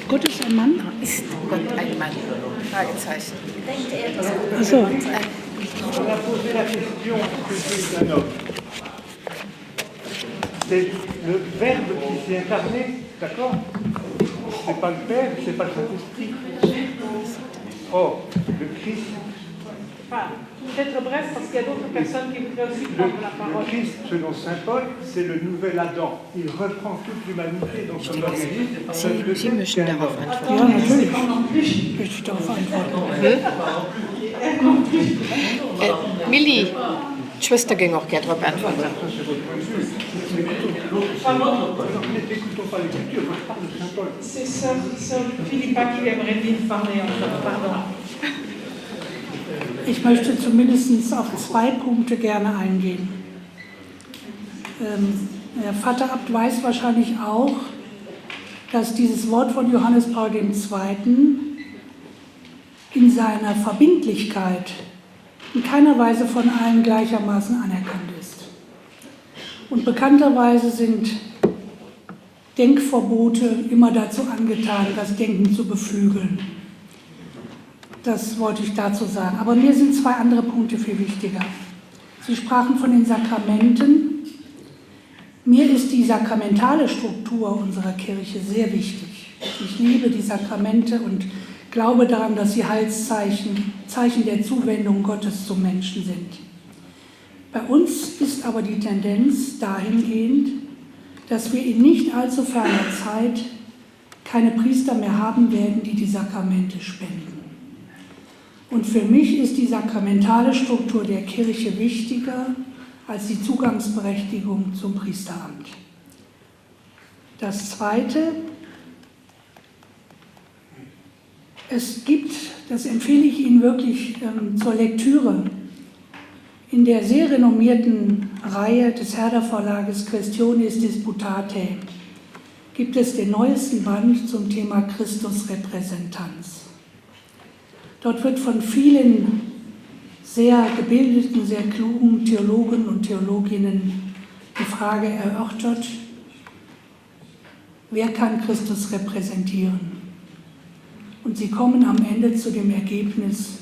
Gott ist ein Mann? Ist Gott ein Mann? Fragezeichen. Ach so. On a posé la question que Dieu est un homme. C'est le Verbe qui s'est incarné, d'accord? C'est pas le Père, c'est pas le Saint-Esprit. Or, le Christ. Enfin, peut-être bref, parce qu'il y a d'autres personnes qui voudraient aussi prendre la parole. Le Christ, selon saint Paul, c'est le nouvel Adam. Il reprend toute l'humanité dans son organisme. Sie möchten darauf antworten. Ja, natürlich. Möchte ich darauf antworten. Millie, die Schwester ging auch gerne darauf antworten. C'est sœur Philippa qui aimerait bien parler encore, pardon. Ich möchte zumindest auf 2 Punkte gerne eingehen. Der Vater Abt weiß wahrscheinlich auch, dass dieses Wort von Johannes Paul II. In seiner Verbindlichkeit in keiner Weise von allen gleichermaßen anerkannt ist. Und bekannterweise sind Denkverbote immer dazu angetan, das Denken zu beflügeln. Das wollte ich dazu sagen. Aber mir sind 2 andere Punkte viel wichtiger. Sie sprachen von den Sakramenten. Mir ist die sakramentale Struktur unserer Kirche sehr wichtig. Ich liebe die Sakramente und glaube daran, dass sie Heilszeichen, Zeichen der Zuwendung Gottes zum Menschen sind. Bei uns ist aber die Tendenz dahingehend, dass wir in nicht allzu ferner Zeit keine Priester mehr haben werden, die die Sakramente spenden. Und für mich ist die sakramentale Struktur der Kirche wichtiger als die Zugangsberechtigung zum Priesteramt. Das Zweite, es gibt, das empfehle ich Ihnen wirklich zur Lektüre, in der sehr renommierten Reihe des Herder Verlages Questiones Disputate gibt es den neuesten Band zum Thema Christusrepräsentanz. Dort wird von vielen sehr gebildeten, sehr klugen Theologen und Theologinnen die Frage erörtert, wer kann Christus repräsentieren? Und sie kommen am Ende zu dem Ergebnis,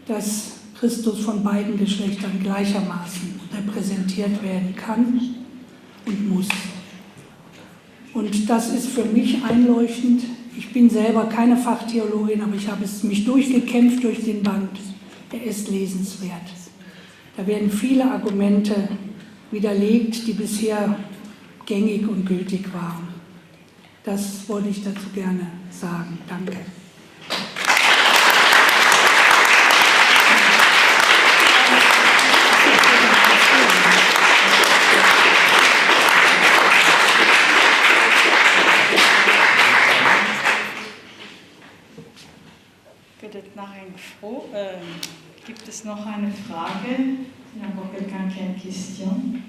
dass Christus von beiden Geschlechtern gleichermaßen repräsentiert werden kann und muss. Und das ist für mich einleuchtend. Ich bin selber keine Fachtheologin, aber ich habe es mich durchgekämpft durch den Band. Er ist lesenswert. Da werden viele Argumente widerlegt, die bisher gängig und gültig waren. Das wollte ich dazu gerne sagen. Danke. Gibt es noch eine Frage? Encore quelqu'un qui a une question?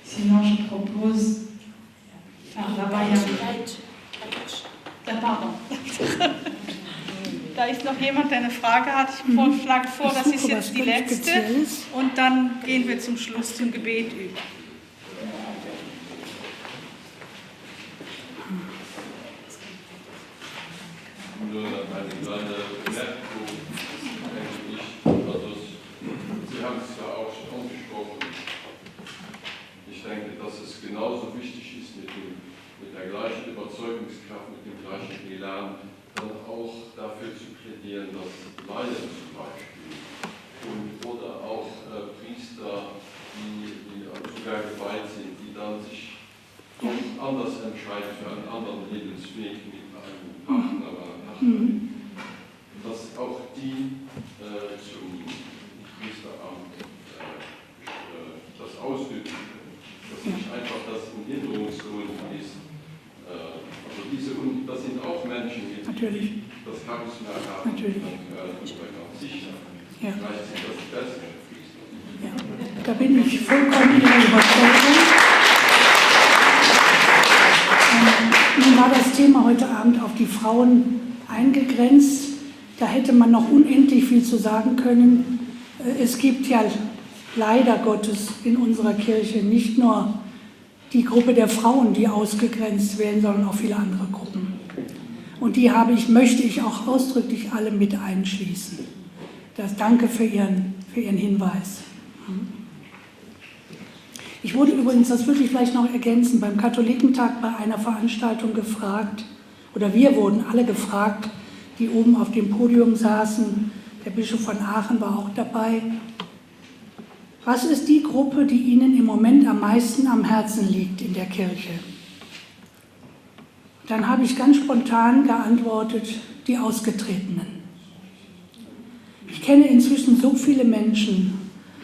Sinon, je propose. Là-bas, il y a. Pardon. Da ist noch jemand, der eine Frage hat. Ich schlage vor, das ist jetzt die letzte. Und dann gehen wir zum Schluss zum Gebet über. Nur eine kleine Bemerkung, eigentlich, also Sie haben es ja auch schon angesprochen. Ich denke, dass es genauso wichtig ist, mit der gleichen Überzeugungskraft, mit dem gleichen Elan, dann auch dafür zu plädieren, dass Laien zum Beispiel oder auch Priester, die sogar geweiht sind, die dann sich doch anders entscheiden für einen anderen Lebensweg mit einem Partner oder einer Partnerin, dass auch die zum Priesteramt das ausüben können. Dass nicht einfach das ein Hinderungsgrund ist. Das sind auch Menschen, die das Charisma haben. Natürlich. Ganz sicher. Ja. Vielleicht sind das die besseren Priester. Ja. Da bin ich vollkommen in der Überzeugung. Nun war das Thema heute Abend auf die Frauen eingegrenzt. Da hätte man noch unendlich viel zu sagen können. Es gibt ja leider Gottes in unserer Kirche nicht nur die Gruppe der Frauen, die ausgegrenzt werden, sondern auch viele andere Gruppen. Und die möchte ich auch ausdrücklich alle mit einschließen. Danke für Ihren Hinweis. Ich wurde übrigens, das würde ich vielleicht noch ergänzen, beim Katholikentag bei einer Veranstaltung gefragt, oder wir wurden alle gefragt, die oben auf dem Podium saßen, der Bischof von Aachen war auch dabei. Was ist die Gruppe, die Ihnen im Moment am meisten am Herzen liegt in der Kirche? Dann habe ich ganz spontan geantwortet, die Ausgetretenen. Ich kenne inzwischen so viele Menschen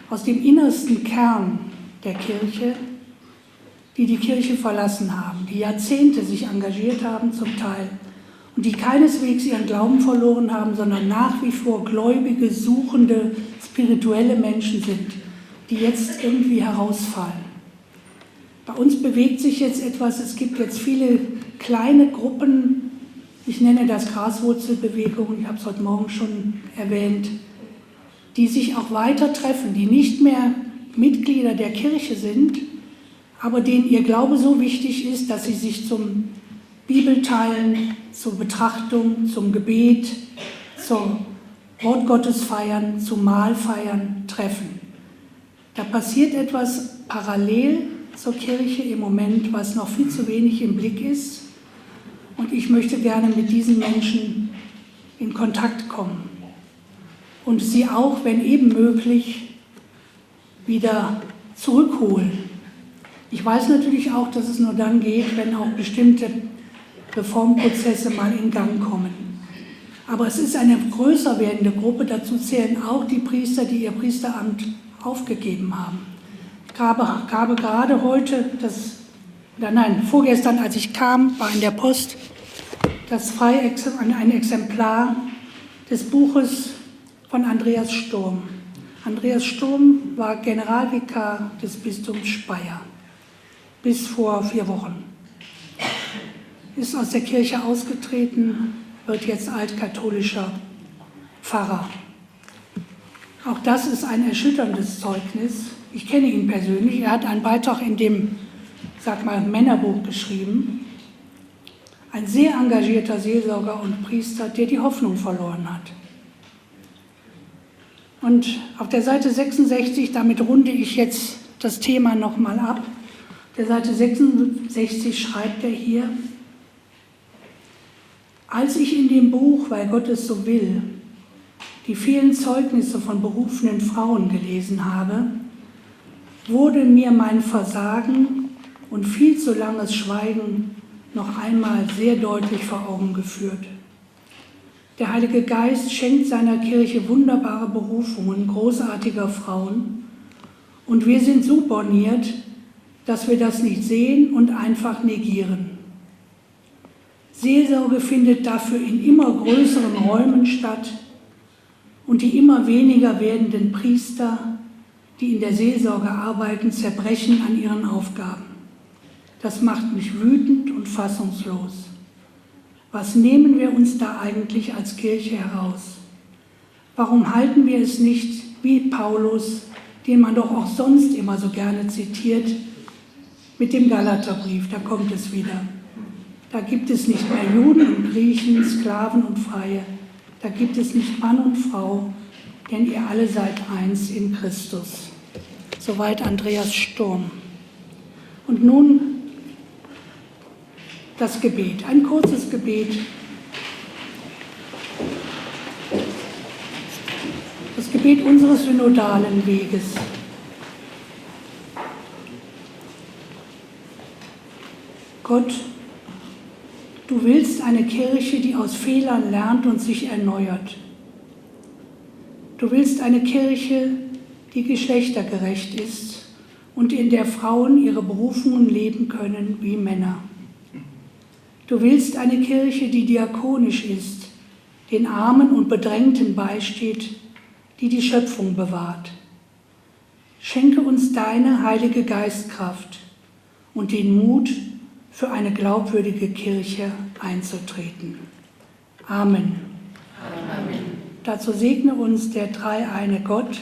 aus dem innersten Kern der Kirche, die die Kirche verlassen haben, die Jahrzehnte sich engagiert haben zum Teil und die keineswegs ihren Glauben verloren haben, sondern nach wie vor gläubige, suchende, spirituelle Menschen sind, die jetzt irgendwie herausfallen. Bei uns bewegt sich jetzt etwas, es gibt jetzt viele kleine Gruppen, ich nenne das Graswurzelbewegung, ich habe es heute Morgen schon erwähnt, die sich auch weiter treffen, die nicht mehr Mitglieder der Kirche sind, aber denen ihr Glaube so wichtig ist, dass sie sich zum Bibelteilen, zur Betrachtung, zum Gebet, zum Wort Gottes feiern, zum Mahlfeiern treffen. Da passiert etwas parallel zur Kirche im Moment, was noch viel zu wenig im Blick ist. Und ich möchte gerne mit diesen Menschen in Kontakt kommen und sie auch, wenn eben möglich, wieder zurückholen. Ich weiß natürlich auch, dass es nur dann geht, wenn auch bestimmte Reformprozesse mal in Gang kommen. Aber es ist eine größer werdende Gruppe, dazu zählen auch die Priester, die ihr Priesteramt aufgegeben haben. Ich habe gerade heute, vorgestern, als ich kam, war in der Post ein Exemplar des Buches von Andreas Sturm. Andreas Sturm war Generalvikar des Bistums Speyer bis vor 4 Wochen. Ist aus der Kirche ausgetreten, wird jetzt altkatholischer Pfarrer. Auch das ist ein erschütterndes Zeugnis. Ich kenne ihn persönlich. Er hat einen Beitrag in dem, sag mal, Männerbuch geschrieben. Ein sehr engagierter Seelsorger und Priester, der die Hoffnung verloren hat. Und auf der Seite 66, damit runde ich jetzt das Thema nochmal ab, auf der Seite 66 schreibt er hier: Als ich in dem Buch, weil Gott es so will, die vielen Zeugnisse von berufenen Frauen gelesen habe, wurde mir mein Versagen und viel zu langes Schweigen noch einmal sehr deutlich vor Augen geführt. Der Heilige Geist schenkt seiner Kirche wunderbare Berufungen großartiger Frauen und wir sind so borniert, dass wir das nicht sehen und einfach negieren. Seelsorge findet dafür in immer größeren Räumen statt und die immer weniger werdenden Priester, die in der Seelsorge arbeiten, zerbrechen an ihren Aufgaben. Das macht mich wütend und fassungslos. Was nehmen wir uns da eigentlich als Kirche heraus? Warum halten wir es nicht wie Paulus, den man doch auch sonst immer so gerne zitiert, mit dem Galaterbrief, da kommt es wieder. Da gibt es nicht mehr Juden und Griechen, Sklaven und Freie. Da gibt es nicht Mann und Frau, denn ihr alle seid eins in Christus. Soweit Andreas Sturm. Und nun das Gebet, ein kurzes Gebet. Das Gebet unseres synodalen Weges. Gott, du willst eine Kirche, die aus Fehlern lernt und sich erneuert. Du willst eine Kirche, die geschlechtergerecht ist und in der Frauen ihre Berufungen leben können wie Männer. Du willst eine Kirche, die diakonisch ist, den Armen und Bedrängten beisteht, die die Schöpfung bewahrt. Schenke uns deine heilige Geistkraft und den Mut, für eine glaubwürdige Kirche einzutreten. Amen. Amen. Dazu segne uns der dreieine Gott,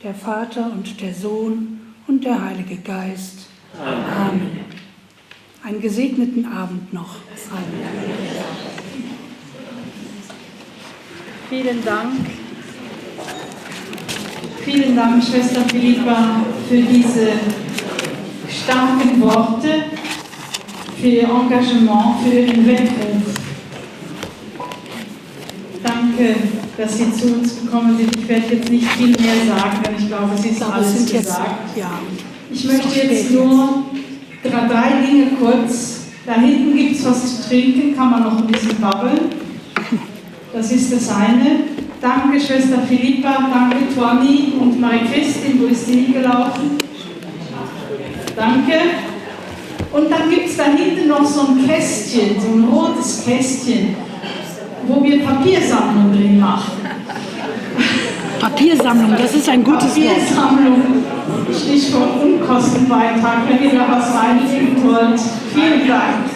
der Vater und der Sohn und der Heilige Geist. Amen. Einen gesegneten Abend noch. Amen. Vielen Dank. Vielen Dank, Schwester Philippa, für diese starken Worte, für Ihr Engagement, für Ihren Weckruf. Danke, dass Sie zu uns gekommen sind. Ich werde jetzt nicht viel mehr sagen, denn ich glaube, es ist alles gesagt. Ich möchte jetzt nur 3 Dinge kurz. Da hinten gibt es was zu trinken, kann man noch ein bisschen babbeln. Das ist das eine. Danke, Schwester Philippa, danke, Tuani und Marie-Christine, wo ist die hingelaufen? Danke. Und dann gibt es da hinten noch so ein Kästchen, so ein rotes Kästchen, wo wir Papiersammlung drin machen. Papiersammlung, das ist ein gutes Wort. Papiersammlung, Stichwort Unkostenbeitrag, wenn ihr da was reinfügen wollt. Vielen Dank.